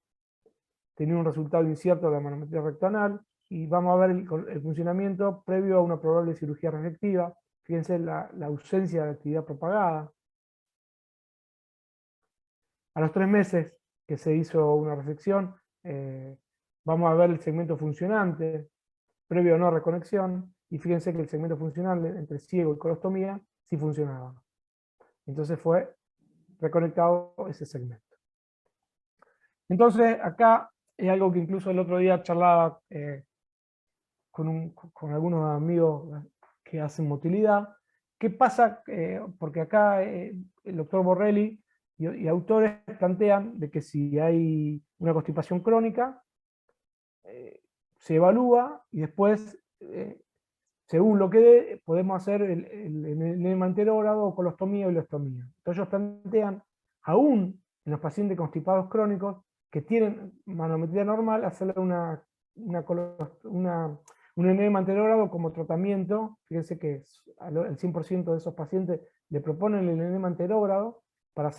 tenía un resultado incierto de la manometría rectoanal, y vamos a ver el funcionamiento previo a una probable cirugía resectiva. Fíjense la ausencia de actividad propagada. A los 3 meses que se hizo una resección, vamos a ver el segmento funcionante, previo a no reconexión, y fíjense que el segmento funcional entre ciego y colostomía sí funcionaba. Entonces fue reconectado ese segmento. Entonces acá es algo que incluso el otro día charlaba con algunos amigos que hacen motilidad. ¿Qué pasa? Porque acá el doctor Borrelli y autores plantean de que si hay una constipación crónica, se evalúa y después, según lo que dé, podemos hacer el enema anterógrado o colostomía o ileostomía. Entonces ellos plantean aún en los pacientes constipados crónicos que tienen manometría normal, hacerle un enema anterogrado como tratamiento. Fíjense que el 100% de esos pacientes le proponen el enema anterogrado para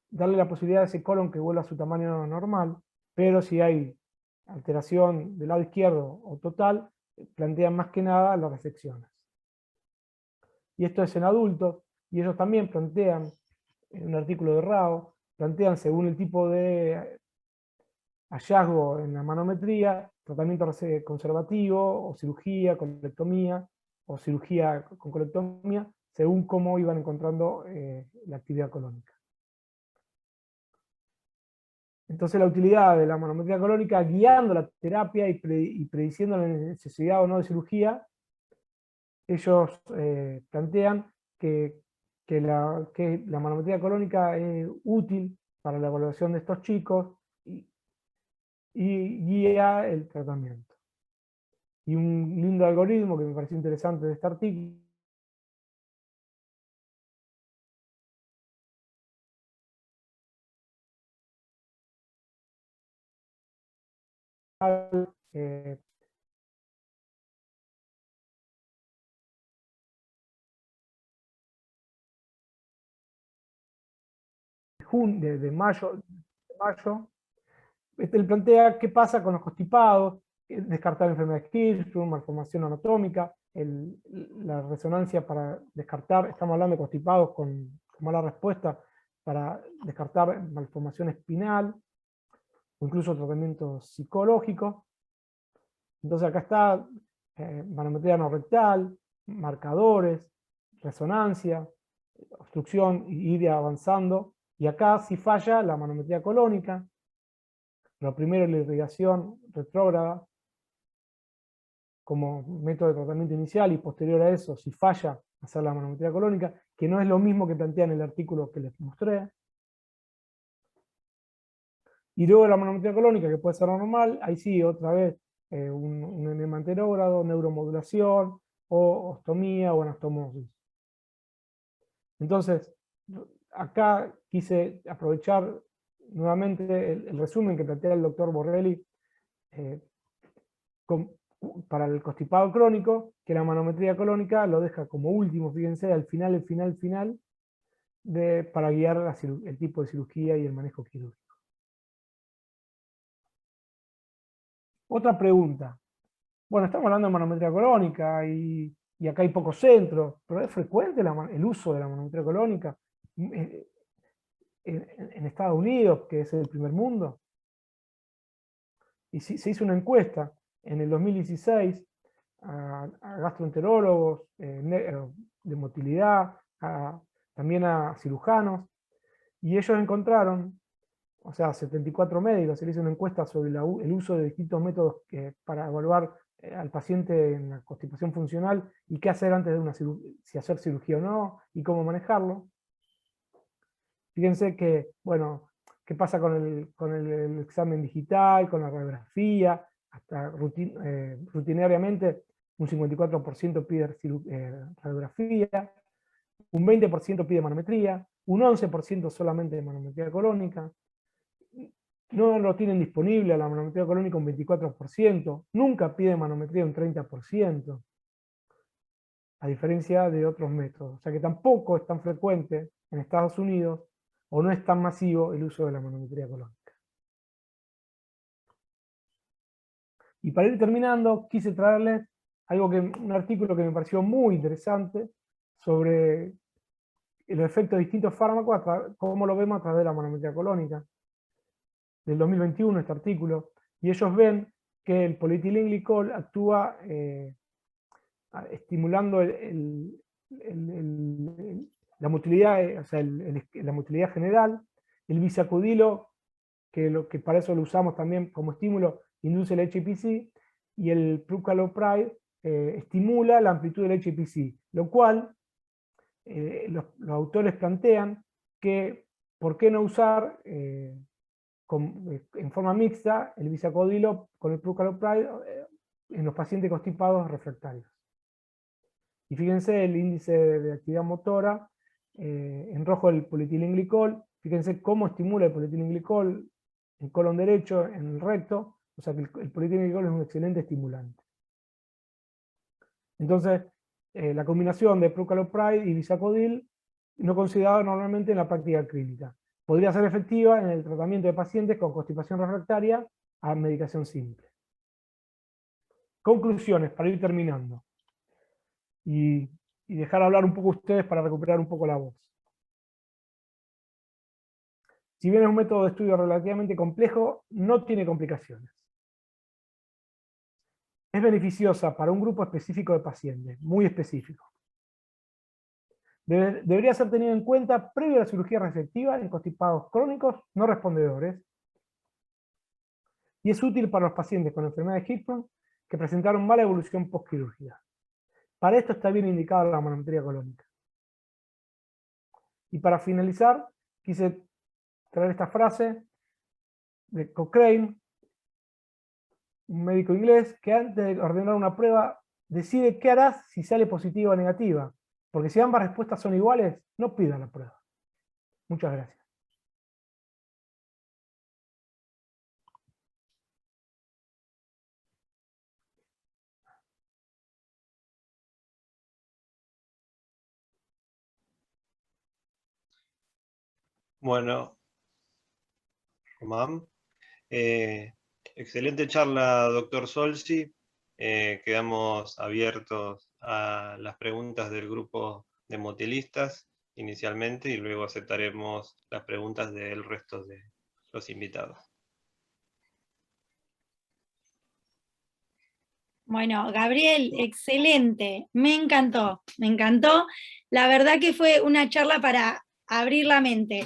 darle la posibilidad a ese colon que vuelva a su tamaño normal, pero si hay alteración del lado izquierdo o total, plantean más que nada las resecciones. Y esto es en adultos, y ellos también plantean, en un artículo de Rao, plantean según el tipo de hallazgo en la manometría, tratamiento conservativo, o cirugía, colectomía, o cirugía con colectomía, según cómo iban encontrando la actividad colónica. Entonces la utilidad de la manometría colónica guiando la terapia y prediciendo la necesidad o no de cirugía, ellos plantean que la manometría colónica es útil para la evaluación de estos chicos y guía el tratamiento. Y un lindo algoritmo que me pareció interesante de este artículo eh, de mayo, él plantea qué pasa con los constipados, descartar enfermedades Hirschsprung, malformación anatómica, la resonancia para descartar, estamos hablando de constipados con mala respuesta, para descartar malformación espinal, o incluso tratamiento psicológico. Entonces acá está manometría no rectal, marcadores, resonancia, obstrucción, y ir avanzando. Y acá si falla la manometría colónica, lo primero la irrigación retrógrada como método de tratamiento inicial, y posterior a eso, si falla, hacer la manometría colónica, que no es lo mismo que plantea en el artículo que les mostré. Y luego la manometría colónica, que puede ser normal, ahí sí, otra vez, un enema anterógrado, neuromodulación, o ostomía o anastomosis. Entonces, acá quise aprovechar nuevamente el resumen que plantea el doctor Borrelli para el constipado crónico, que la manometría colónica lo deja como último, fíjense, al final, el final, para guiar el tipo de cirugía y el manejo quirúrgico. Otra pregunta. Bueno, estamos hablando de manometría colónica y acá hay pocos centros, pero ¿es frecuente el uso de la manometría colónica en Estados Unidos, que es el primer mundo? Y se hizo una encuesta en el 2016 a gastroenterólogos de motilidad, también a cirujanos, y ellos encontraron, o sea, 74 médicos, se le hizo una encuesta sobre el uso de distintos métodos para evaluar al paciente en la constipación funcional y qué hacer antes de una cirugía, si hacer cirugía o no, y cómo manejarlo. Fíjense que, bueno, qué pasa con el examen digital, con la radiografía, hasta rutinariamente un 54% pide radiografía, un 20% pide manometría, un 11% solamente de manometría colónica. No lo tienen disponible a la manometría colónica un 24%, nunca pide manometría un 30%, a diferencia de otros métodos. O sea que tampoco es tan frecuente en Estados Unidos, o no es tan masivo el uso de la manometría colónica. Y para ir terminando, quise traerles un artículo que me pareció muy interesante sobre los efectos de distintos fármacos, cómo lo vemos a través de la manometría colónica, del 2021 este artículo, y ellos ven que el polietilenglicol actúa estimulando la motilidad, o sea, la motilidad general. El bisacudilo, que para eso lo usamos también como estímulo, induce el HPC, y el prucalopride estimula la amplitud del HPC, lo cual los autores plantean que por qué no usar en forma mixta el bisacodilo con el prucalopride en los pacientes constipados refractarios. Y fíjense el índice de actividad motora en rojo el polietilenglicol. Fíjense cómo estimula el polietilenglicol en colon derecho, en el recto, o sea que el polietilenglicol es un excelente estimulante. Entonces, la combinación de prucalopride y bisacodyl no considerada normalmente en la práctica clínica. Podría ser efectiva en el tratamiento de pacientes con constipación refractaria a medicación simple. Conclusiones, para ir terminando. Y dejar hablar un poco ustedes para recuperar un poco la voz. Si bien es un método de estudio relativamente complejo, no tiene complicaciones. Es beneficiosa para un grupo específico de pacientes, muy específico. Debería ser tenido en cuenta previo a la cirugía resectiva en constipados crónicos no respondedores, y es útil para los pacientes con enfermedad de Hirschsprung que presentaron mala evolución postquirúrgica. Para esto está bien indicada la manometría colónica. Y para finalizar, quise traer esta frase de Cochrane, un médico inglés, que antes de ordenar una prueba decide qué harás si sale positiva o negativa, porque si ambas respuestas son iguales, no pida la prueba. Muchas gracias. Bueno, Román, excelente charla, doctor Solsi. Quedamos abiertos a las preguntas del grupo de motilistas inicialmente y luego aceptaremos las preguntas del resto de los invitados. Bueno, Gabriel, excelente, me encantó, me encantó. La verdad que fue una charla para abrir la mente.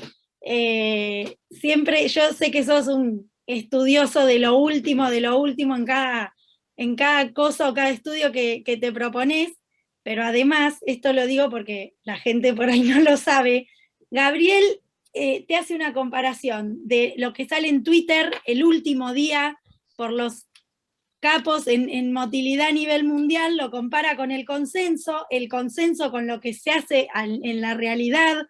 Siempre, yo sé que sos un estudioso de lo último en cada cosa o cada estudio que te propones, pero además, esto lo digo porque la gente por ahí no lo sabe, Gabriel te hace una comparación de lo que sale en Twitter el último día por los capos en motilidad a nivel mundial, lo compara con el consenso con lo que se hace en la realidad,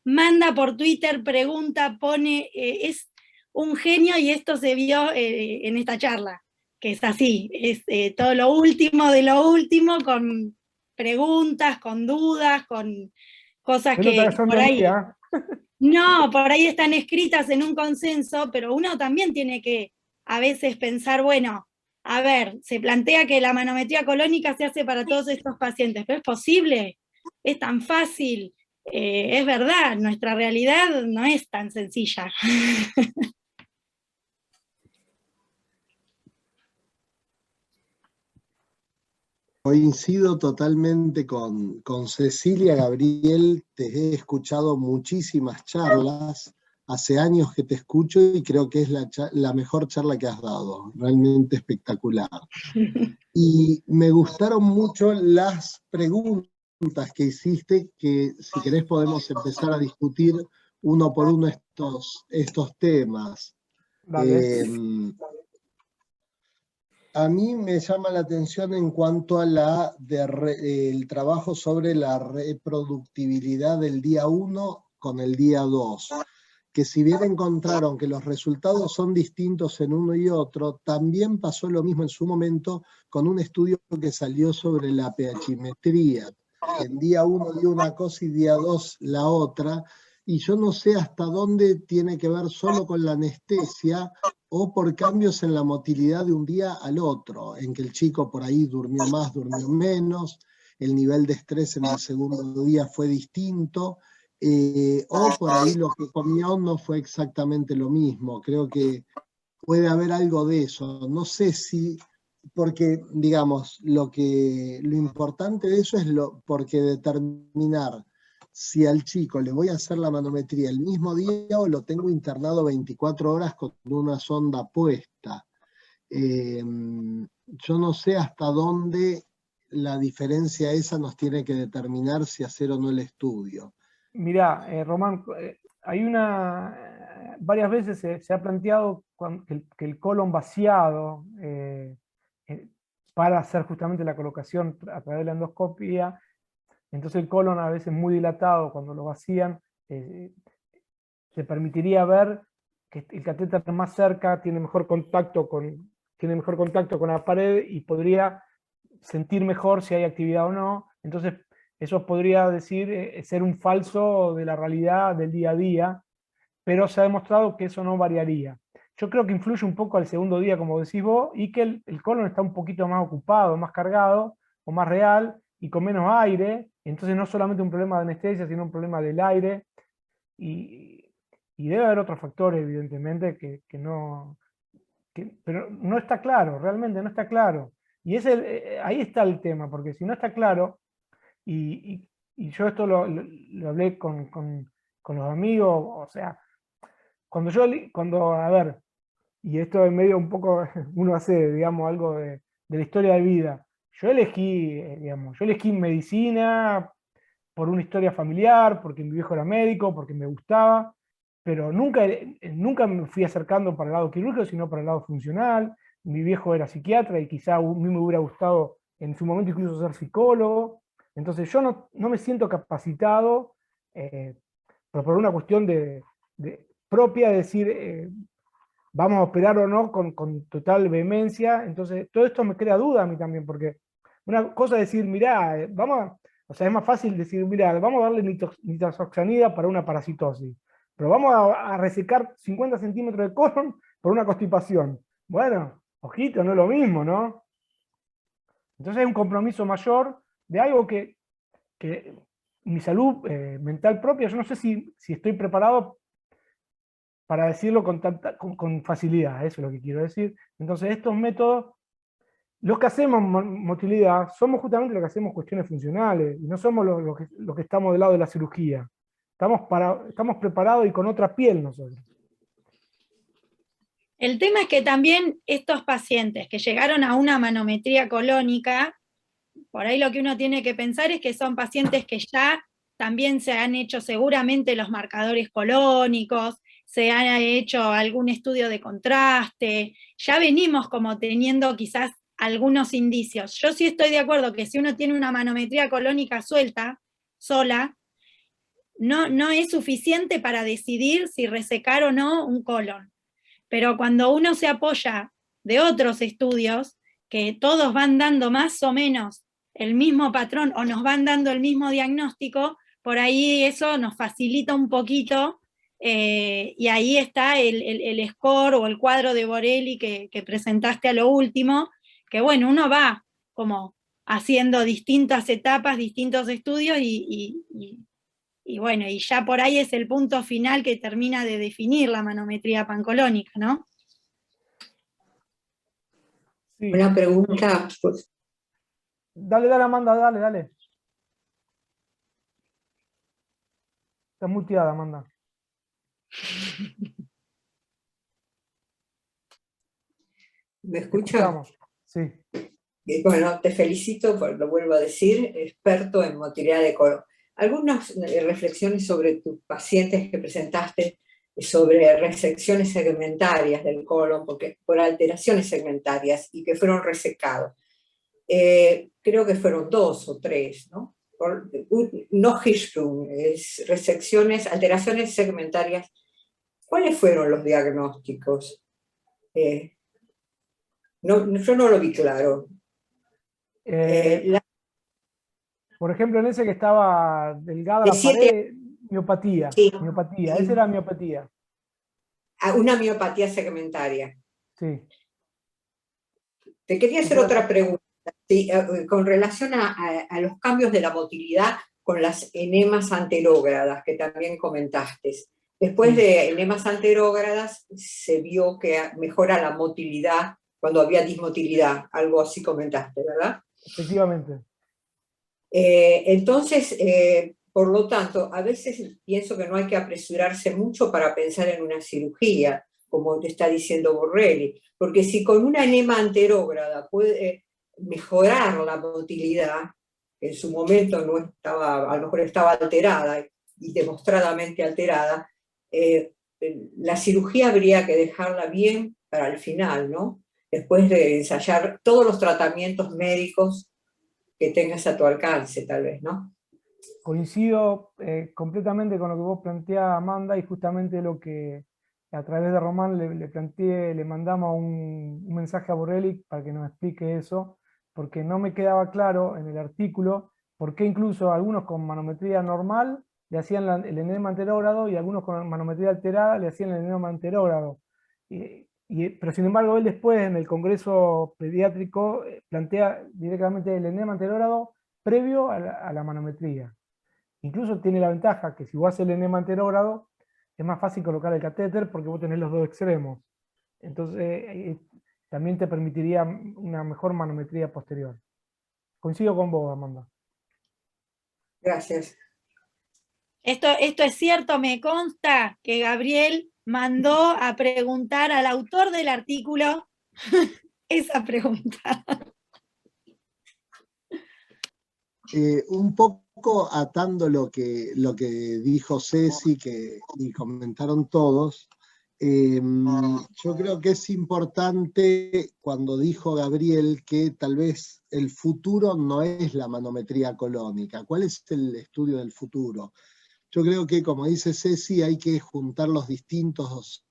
manda por Twitter, pregunta, pone, es un genio, y esto se vio en esta charla, que es así, es todo lo último de lo último, con preguntas, con dudas, con cosas que por ahí... No, por ahí están escritas en un consenso, pero uno también tiene que a veces pensar, bueno, a ver, se plantea que la manometría colónica se hace para todos estos pacientes, pero ¿es posible? ¿Es tan fácil? Es verdad, nuestra realidad no es tan sencilla. Coincido totalmente con Cecilia, Gabriel, te he escuchado muchísimas charlas, hace años que te escucho y creo que es la mejor charla que has dado, realmente espectacular. Y me gustaron mucho las preguntas que hiciste, que si querés podemos empezar a discutir uno por uno estos temas. A mí me llama la atención en cuanto a el trabajo sobre la reproductibilidad del día 1 con el día 2, que si bien encontraron que los resultados son distintos en uno y otro, también pasó lo mismo en su momento con un estudio que salió sobre la pHimetría. En día 1 dio una cosa y día 2 la otra, y yo no sé hasta dónde tiene que ver solo con la anestesia o por cambios en la motilidad de un día al otro, en que el chico por ahí durmió más, durmió menos, el nivel de estrés en el segundo día fue distinto, o por ahí lo que comió no fue exactamente lo mismo. Creo que puede haber algo de eso. No sé si, porque digamos, lo importante de eso es porque determinar si al chico le voy a hacer la manometría el mismo día o lo tengo internado 24 horas con una sonda puesta. Yo no sé hasta dónde la diferencia esa nos tiene que determinar si hacer o no el estudio. Mirá, Román, hay varias veces se ha planteado que el colon vaciado para hacer justamente la colocación a través de la endoscopia entonces el colon a veces muy dilatado, cuando lo vacían, se permitiría ver que el catéter más cerca tiene mejor contacto con la pared y podría sentir mejor si hay actividad o no. Entonces eso podría decir ser un falso de la realidad del día a día, pero se ha demostrado que eso no variaría. Yo creo que influye un poco al segundo día, como decís vos, y que el colon está un poquito más ocupado, más cargado, o más real, y con menos aire. Entonces no es solamente un problema de anestesia, sino un problema del aire. Y debe haber otros factores, evidentemente, pero no está claro, realmente no está claro. Y ahí está el tema, porque si no está claro, y yo esto lo hablé con los amigos, o sea, a ver, y esto es medio un poco, uno hace, digamos, algo de la historia de vida. Yo elegí medicina por una historia familiar, porque mi viejo era médico, porque me gustaba, pero nunca me fui acercando para el lado quirúrgico, sino para el lado funcional. Mi viejo era psiquiatra y quizá a mí me hubiera gustado en su momento incluso ser psicólogo. Entonces yo no me siento capacitado, pero por una cuestión propia de decir, vamos a operar o no con total vehemencia. Entonces todo esto me crea duda a mí también, porque una cosa es decir, mirá, o sea, es más fácil decir, mirá, vamos a darle nitazoxanida para una parasitosis, pero vamos a resecar 50 centímetros de colon por una constipación. Bueno, ojito, no es lo mismo, ¿no? Entonces es un compromiso mayor de algo que mi salud mental propia, yo no sé si estoy preparado para decirlo con facilidad, eso es lo que quiero decir. Entonces estos métodos, los que hacemos motilidad, somos justamente los que hacemos cuestiones funcionales, y no somos los que estamos del lado de la cirugía. Estamos preparados y con otra piel nosotros. El tema es que también estos pacientes que llegaron a una manometría colónica, por ahí lo que uno tiene que pensar es que son pacientes que ya también se han hecho seguramente los marcadores colónicos, se ha hecho algún estudio de contraste, ya venimos como teniendo quizás algunos indicios. Yo sí estoy de acuerdo que si uno tiene una manometría colónica suelta, sola, no es suficiente para decidir si resecar o no un colon. Pero cuando uno se apoya de otros estudios, que todos van dando más o menos el mismo patrón o nos van dando el mismo diagnóstico, por ahí eso nos facilita un poquito, y ahí está el score o el cuadro de Borelli que presentaste a lo último, que bueno, uno va como haciendo distintas etapas, distintos estudios y bueno, y ya por ahí es el punto final que termina de definir la manometría pancolónica, ¿no? Sí. Una pregunta, pues. Dale, Amanda, dale. Estás muteada, Amanda. ¿Me escuchan? Sí. Bueno, te felicito, lo vuelvo a decir, experto en motilidad de colon. Algunas reflexiones sobre tus pacientes que presentaste sobre resecciones segmentarias del colon, porque por alteraciones segmentarias y que fueron resecados. Creo que fueron 2 o 3, ¿no? No Hirschsprung, resecciones, alteraciones segmentarias. ¿Cuáles fueron los diagnósticos? Yo no lo vi claro. Por ejemplo, en ese que estaba delgada la pared, miopatía. Sí, miopatía, sí. Esa era miopatía. Una miopatía segmentaria. Sí. Te quería hacer otra pregunta, ¿sí? Con relación a los cambios de la motilidad con las enemas anterógradas que también comentaste. Después de enemas anterógradas se vio que mejora la motilidad cuando había dismotilidad, algo así comentaste, ¿verdad? Efectivamente. Entonces, por lo tanto, a veces pienso que no hay que apresurarse mucho para pensar en una cirugía, como te está diciendo Borelli, porque si con una enema anterógrada puede mejorar la motilidad, que en su momento no estaba, a lo mejor estaba alterada y demostradamente alterada, la cirugía habría que dejarla bien para el final, ¿no? Después de ensayar todos los tratamientos médicos que tengas a tu alcance, tal vez, ¿no? Coincido completamente con lo que vos planteás, Amanda, y justamente lo que a través de Román le planteé, le mandamos un mensaje a Borrelli para que nos explique eso, porque no me quedaba claro en el artículo por qué incluso algunos con manometría normal le hacían el enema anterógrado y algunos con manometría alterada le hacían el enema anterógrado. Pero sin embargo él después en el Congreso Pediátrico plantea directamente el enema anterógrado previo a la manometría. Incluso tiene la ventaja que si vos haces el enema anterógrado, es más fácil colocar el catéter porque vos tenés los dos extremos. Entonces, también te permitiría una mejor manometría posterior. Coincido con vos, Amanda. Gracias. Esto es cierto, me consta que Gabriel mandó a preguntar al autor del artículo esa pregunta. Un poco atando lo que dijo Ceci y comentaron todos, yo creo que es importante cuando dijo Gabriel que tal vez el futuro no es la manometría colónica. ¿Cuál es el estudio del futuro? Yo creo que, como dice Ceci, hay que juntar los distintos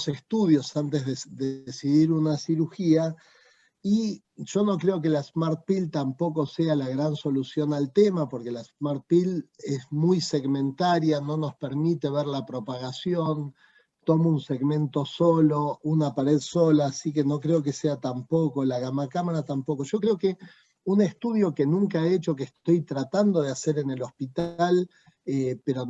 estudios antes de decidir una cirugía. Y yo no creo que la Smart Pill tampoco sea la gran solución al tema, porque la Smart Pill es muy segmentaria, no nos permite ver la propagación, toma un segmento solo, una pared sola, así que no creo que sea tampoco, la gamma cámara tampoco. Yo creo que un estudio que nunca he hecho, que estoy tratando de hacer en el hospital, pero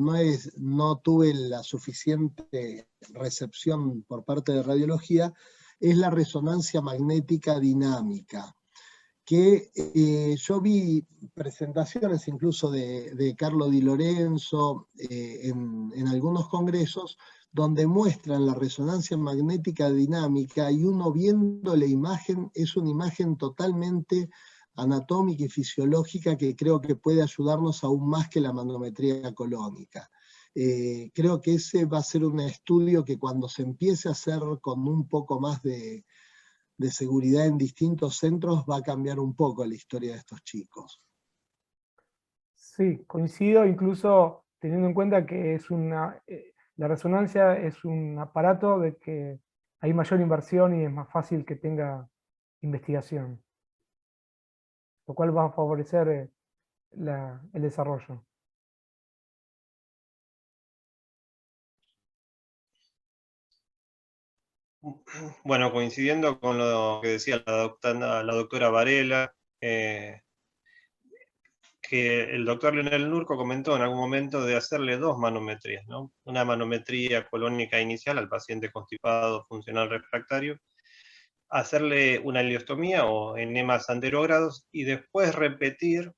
no tuve la suficiente recepción por parte de radiología, es la resonancia magnética dinámica, que yo vi presentaciones incluso de Carlo Di Lorenzo en algunos congresos, donde muestran la resonancia magnética dinámica y uno viendo la imagen, es una imagen totalmente anatómica y fisiológica que creo que puede ayudarnos aún más que la manometría colónica. Creo que ese va a ser un estudio que cuando se empiece a hacer con un poco más de seguridad en distintos centros va a cambiar un poco la historia de estos chicos. Sí, coincido, incluso teniendo en cuenta que la resonancia es un aparato de que hay mayor inversión y es más fácil que tenga investigación, lo cual va a favorecer el desarrollo. Bueno, coincidiendo con lo que decía la doctora Varela, que el doctor Leonel Nurco comentó en algún momento de hacerle dos manometrías, ¿no? Una manometría colónica inicial al paciente constipado funcional refractario, hacerle una ileostomía o enemas anterógrados y después repetir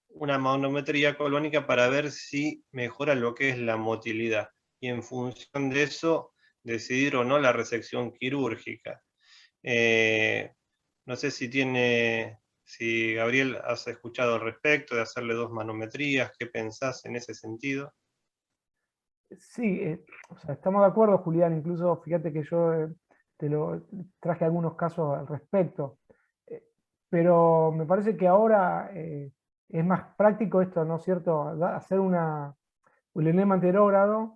una manometría colónica para ver si mejora lo que es la motilidad y en función de eso decidir o no la resección quirúrgica. No sé si Gabriel has escuchado al respecto de hacerle dos manometrías, ¿qué pensás en ese sentido? Sí, o sea, estamos de acuerdo, Julián, incluso fíjate que yo traje algunos casos al respecto, pero me parece que ahora es más práctico esto, ¿no es cierto? Hacer un enema anterógrado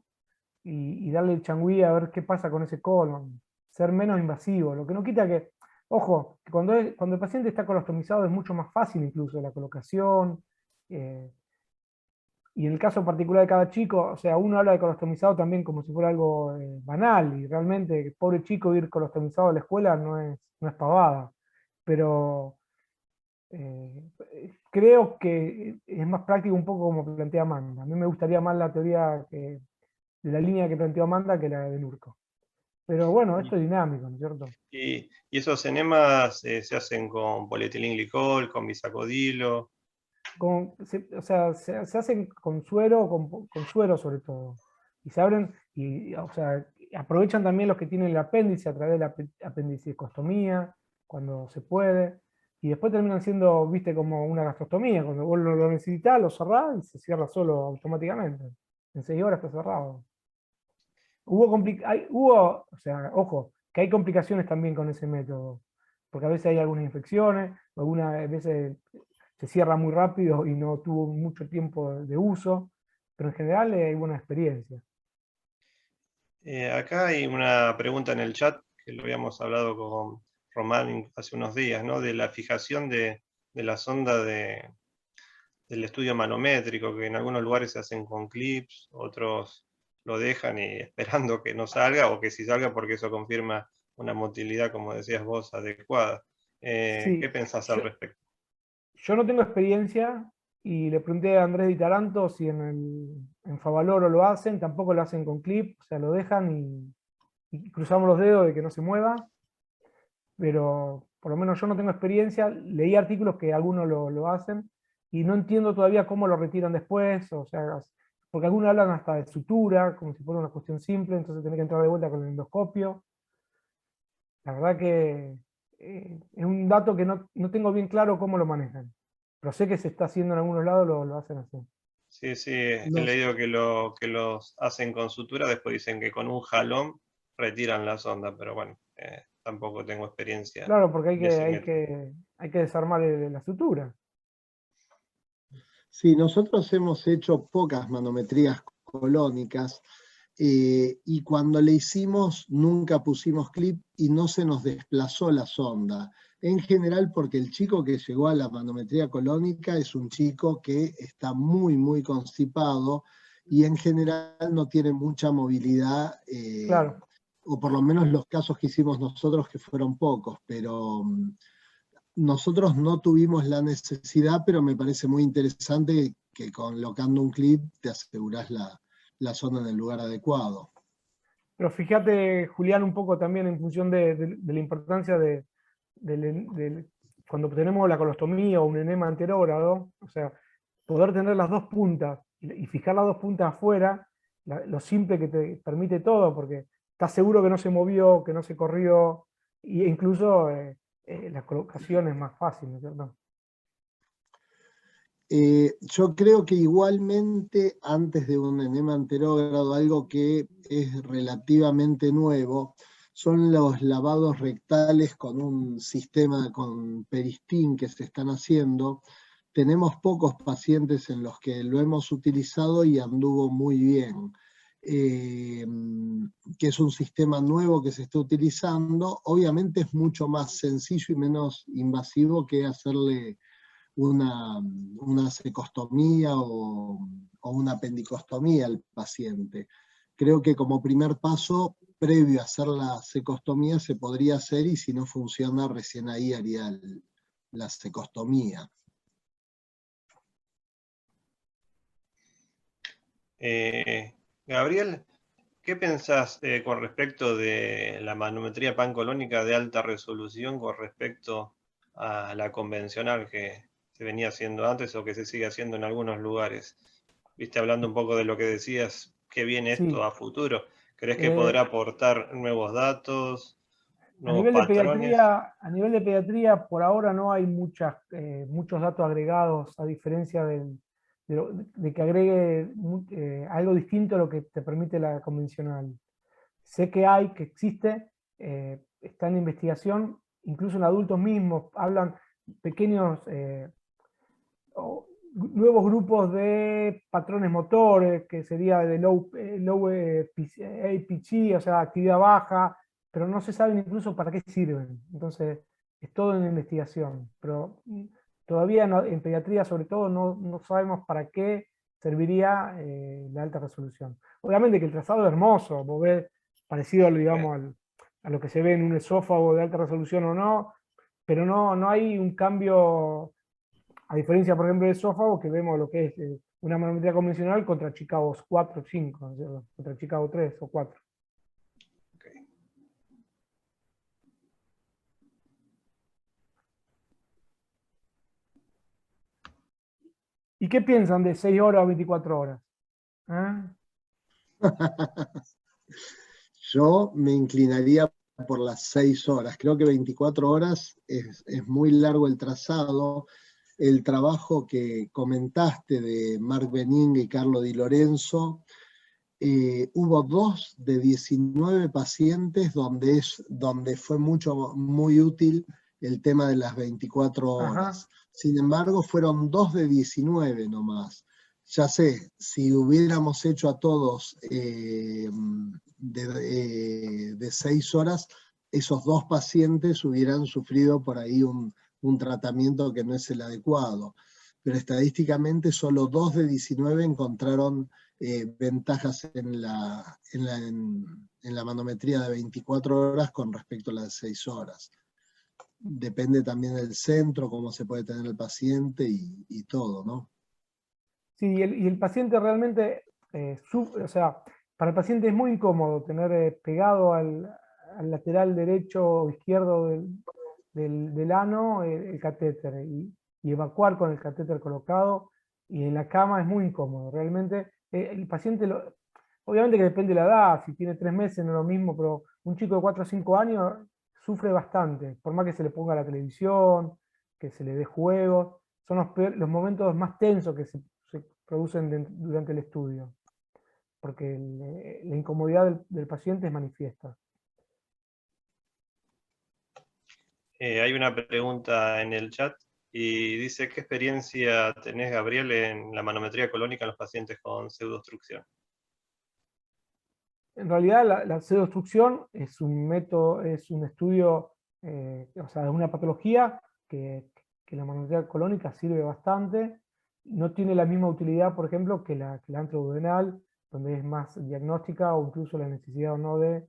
y darle el changüí a ver qué pasa con ese colon, ser menos invasivo, lo que no quita que, ojo, que cuando el paciente está colostomizado es mucho más fácil incluso la colocación, y en el caso particular de cada chico, o sea, uno habla de colostomizado también como si fuera algo banal, y realmente, pobre chico, ir colostomizado a la escuela no es pavada, pero creo que es más práctico un poco como plantea Amanda. A mí me gustaría más la teoría de la línea que planteó Amanda que la de Nurco. Pero bueno, esto es dinámico, ¿no es cierto? Y esos enemas se hacen con polietilenglicol, con bisacodilo. O sea, se hacen con suero, con suero sobre todo. Y se abren, o sea, aprovechan también los que tienen el apéndice a través de la apendicectomía, cuando se puede. Y después terminan siendo, viste, como una gastrostomía. Cuando vos lo necesitas, lo cerrás y se cierra solo automáticamente. En 6 horas está cerrado. Hubo, o sea, ojo, que hay complicaciones también con ese método. Porque a veces hay algunas infecciones, algunas veces se cierra muy rápido y no tuvo mucho tiempo de uso, pero en general hay buena experiencia. Acá hay una pregunta en el chat, que lo habíamos hablado con Román hace unos días, ¿no? De la fijación de la sonda del estudio manométrico, que en algunos lugares se hacen con clips, otros lo dejan y esperando que no salga, o que sí salga porque eso confirma una motilidad, como decías vos, adecuada. Sí, ¿Qué pensás al respecto? yo no tengo experiencia y le pregunté a Andrés Di Taranto si en Favaloro lo hacen, tampoco lo hacen con clip, o sea, lo dejan y cruzamos los dedos de que no se mueva, pero por lo menos yo no tengo experiencia, leí artículos que algunos lo hacen y no entiendo todavía cómo lo retiran después, o sea, porque algunos hablan hasta de sutura, como si fuera una cuestión simple, entonces tenés que entrar de vuelta con el endoscopio. La verdad que es un dato que no tengo bien claro cómo lo manejan, pero sé que se está haciendo en algunos lados, lo hacen así. Sí, sí, he Nos- leído que los hacen con sutura, después dicen que con un jalón retiran la sonda, pero bueno, tampoco tengo experiencia Claro, porque en ese método. hay que desarmar la sutura. Sí, nosotros hemos hecho pocas manometrías colónicas y cuando le hicimos nunca pusimos clip y no se nos desplazó la sonda. En general porque el chico que llegó a la manometría colónica es un chico que está muy, muy constipado y en general no tiene mucha movilidad, Claro. o por lo menos los casos que hicimos nosotros que fueron pocos, pero nosotros no tuvimos la necesidad, pero me parece muy interesante que colocando un clip te asegurás la zona en el lugar adecuado. Pero fíjate, Julián, un poco también en función de la importancia cuando tenemos la colostomía o un enema anterógrado, o sea, poder tener las dos puntas y fijar las dos puntas afuera, lo simple que te permite todo, porque estás seguro que no se movió, que no se corrió, e incluso la colocación es más fácil, ¿no es cierto? Yo creo que igualmente antes de un enema anterógrado, algo que es relativamente nuevo, son los lavados rectales con un sistema con peristín que se están haciendo. Tenemos pocos pacientes en los que lo hemos utilizado y anduvo muy bien. Que es un sistema nuevo que se está utilizando. Obviamente es mucho más sencillo y menos invasivo que hacerle una secostomía o una apendicostomía al paciente. Creo que como primer paso, previo a hacer la secostomía, se podría hacer y si no funciona, recién ahí haría la secostomía. Gabriel, ¿qué pensás con respecto de la manometría pancolónica de alta resolución con respecto a la convencional que se venía haciendo antes o que se sigue haciendo en algunos lugares? Viste, hablando un poco de lo que decías, qué viene Sí. esto a futuro. ¿Crees que podrá aportar nuevos datos, A nuevos patrones? a nivel de pediatría, por ahora no hay muchos datos agregados, a diferencia de que agregue algo distinto a lo que te permite la convencional. Sé que existe, está en investigación, incluso en adultos mismos, hablan pequeños, nuevos grupos de patrones motores, que sería de low APG, o sea, actividad baja, pero no se saben incluso para qué sirven. Entonces, es todo en investigación. Pero todavía en pediatría, sobre todo, no sabemos para qué serviría la alta resolución. Obviamente que el trazado es hermoso, vos ves parecido, digamos, a lo que se ve en un esófago de alta resolución o no, pero no hay un cambio, a diferencia, por ejemplo, del esófago, que vemos lo que es una manometría convencional contra Chicago 4 o 5, ¿no? Contra Chicago 3 o 4. Okay. ¿Y qué piensan de 6 horas o 24 horas? ¿Eh? Yo me inclinaría por las 6 horas. Creo que 24 horas es muy largo el trazado. El trabajo que comentaste de Marc Benning y Carlo Di Lorenzo, hubo 2 de 19 pacientes donde fue muy útil el tema de las 24 Ajá. horas. Sin embargo, fueron 2 de 19 nomás. Ya sé, si hubiéramos hecho a todos de 6 horas, esos 2 pacientes hubieran sufrido por ahí un tratamiento que no es el adecuado. Pero estadísticamente solo 2 de 19 encontraron ventajas en la manometría de 24 horas con respecto a las de 6 horas. Depende también del centro, cómo se puede tener el paciente y todo, ¿no? Sí, y el paciente realmente, o sea, para el paciente es muy incómodo tener pegado al lateral derecho o izquierdo del ano el catéter y evacuar con el catéter colocado, y en la cama es muy incómodo. Realmente el paciente, obviamente que depende de la edad, si tiene 3 meses no es lo mismo, pero un chico de 4 o 5 años sufre bastante, por más que se le ponga la televisión, que se le dé juegos, son los momentos más tensos que se producen durante el estudio, porque la incomodidad del paciente es manifiesta. Hay una pregunta en el chat y dice, ¿qué experiencia tenés, Gabriel, en la manometría colónica en los pacientes con pseudoobstrucción? En realidad la pseudoobstrucción es un método, es un estudio, o sea, es una patología que la manometría colónica sirve bastante. No tiene la misma utilidad, por ejemplo, que la antroduodenal, donde es más diagnóstica o incluso la necesidad o no de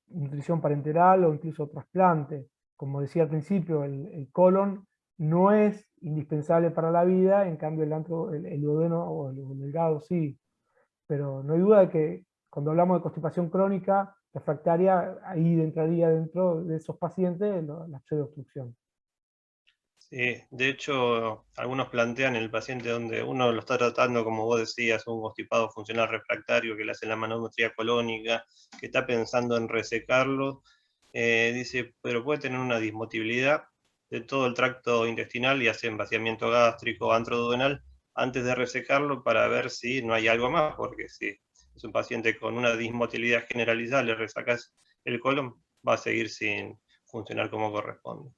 nutrición parenteral o incluso trasplante. Como decía al principio, el colon no es indispensable para la vida, en cambio el duodeno o el delgado sí. Pero no hay duda de que cuando hablamos de constipación crónica refractaria, ahí entraría dentro de esos pacientes la pseudoobstrucción. Sí, de hecho, algunos plantean el paciente donde uno lo está tratando, como vos decías, un constipado funcional refractario que le hace la manometría colónica, que está pensando en resecarlo, dice, pero puede tener una dismotilidad de todo el tracto intestinal y hacen vaciamiento gástrico, antroduodenal, antes de resecarlo para ver si no hay algo más, porque si es un paciente con una dismotilidad generalizada, le resacas el colon, va a seguir sin funcionar como corresponde.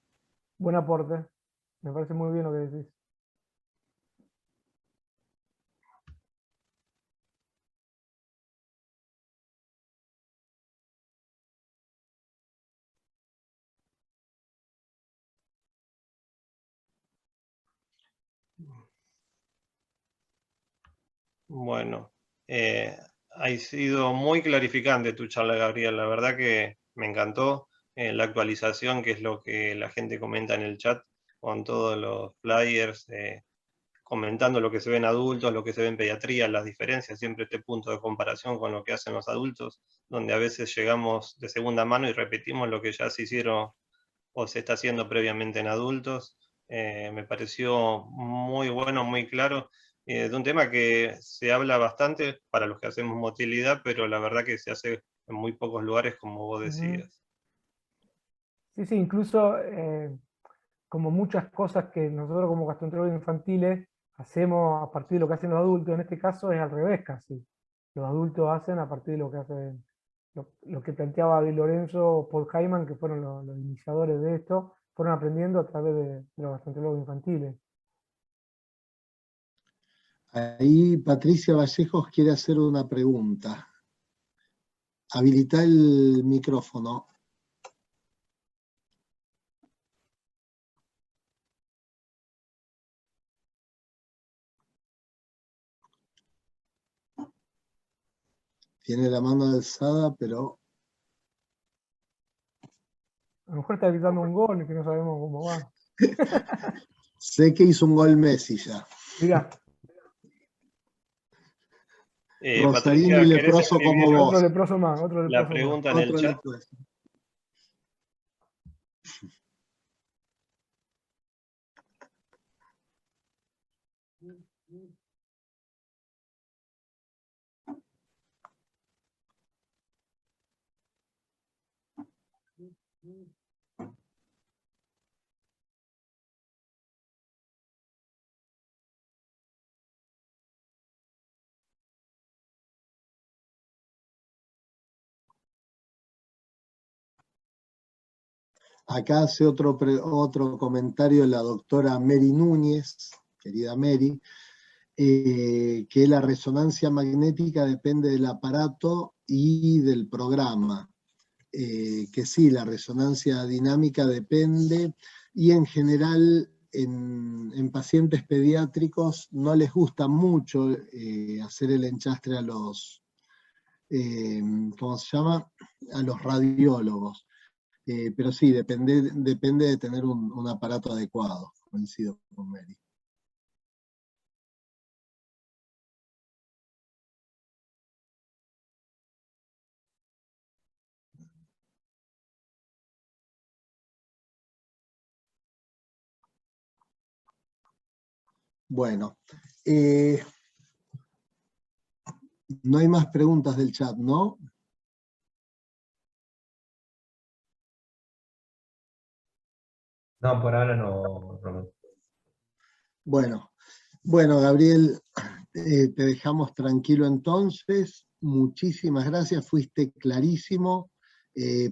Buen aporte, me parece muy bien lo que decís. Bueno, ha sido muy clarificante tu charla, Gabriel. La verdad que me encantó la actualización, que es lo que la gente comenta en el chat, con todos los flyers, comentando lo que se ve en adultos, lo que se ve en pediatría, las diferencias, siempre este punto de comparación con lo que hacen los adultos, donde a veces llegamos de segunda mano y repetimos lo que ya se hicieron o se está haciendo previamente en adultos. Me pareció muy bueno, muy claro, de un tema que se habla bastante para los que hacemos motilidad, pero la verdad que se hace en muy pocos lugares, como vos Ujú. decías. Sí, sí, incluso como muchas cosas que nosotros como gastroenterólogos infantiles hacemos a partir de lo que hacen los adultos, en este caso es al revés casi. Los adultos hacen a partir de lo que hacen, lo que planteaba Di Lorenzo o Paul Hyman, que fueron los iniciadores de esto, fueron aprendiendo a través de los gastroenterólogos infantiles. Ahí Patricia Vallejos quiere hacer una pregunta. Habilita el micrófono. Tiene la mano alzada, pero A lo mejor está gritando un gol y que no sabemos cómo va. sé que hizo un gol Messi ya. Mirá, Rosarini Patricia, ¿querés leproso como escribir otro vos. leproso más, otro la leproso más. pregunta en el Otro chat? leproso. Acá hace otro comentario la doctora Mary Núñez, querida Mary, que la resonancia magnética depende del aparato y del programa. Que sí, la resonancia dinámica depende, y en general en pacientes pediátricos no les gusta mucho hacer el enchastre a los, ¿cómo se llama? A los radiólogos. Pero sí, depende de tener un aparato adecuado, coincido con Mary. Bueno, no hay más preguntas del chat, ¿no? No, por ahora no. Bueno, Gabriel, te dejamos tranquilo entonces. Muchísimas gracias, fuiste clarísimo.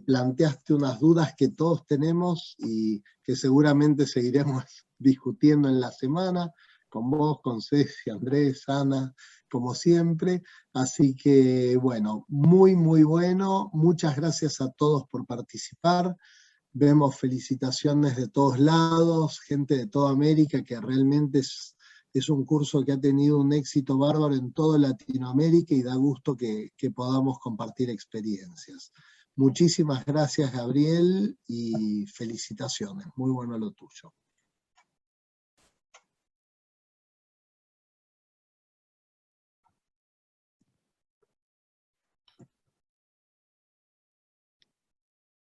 Planteaste unas dudas que todos tenemos y que seguramente seguiremos discutiendo en la semana, con vos, con Ceci, Andrés, Ana, como siempre. Así que, bueno, muy, muy bueno. Muchas gracias a todos por participar. Vemos felicitaciones de todos lados, gente de toda América, que realmente es un curso que ha tenido un éxito bárbaro en toda Latinoamérica y da gusto que podamos compartir experiencias. Muchísimas gracias, Gabriel, y felicitaciones. Muy bueno lo tuyo.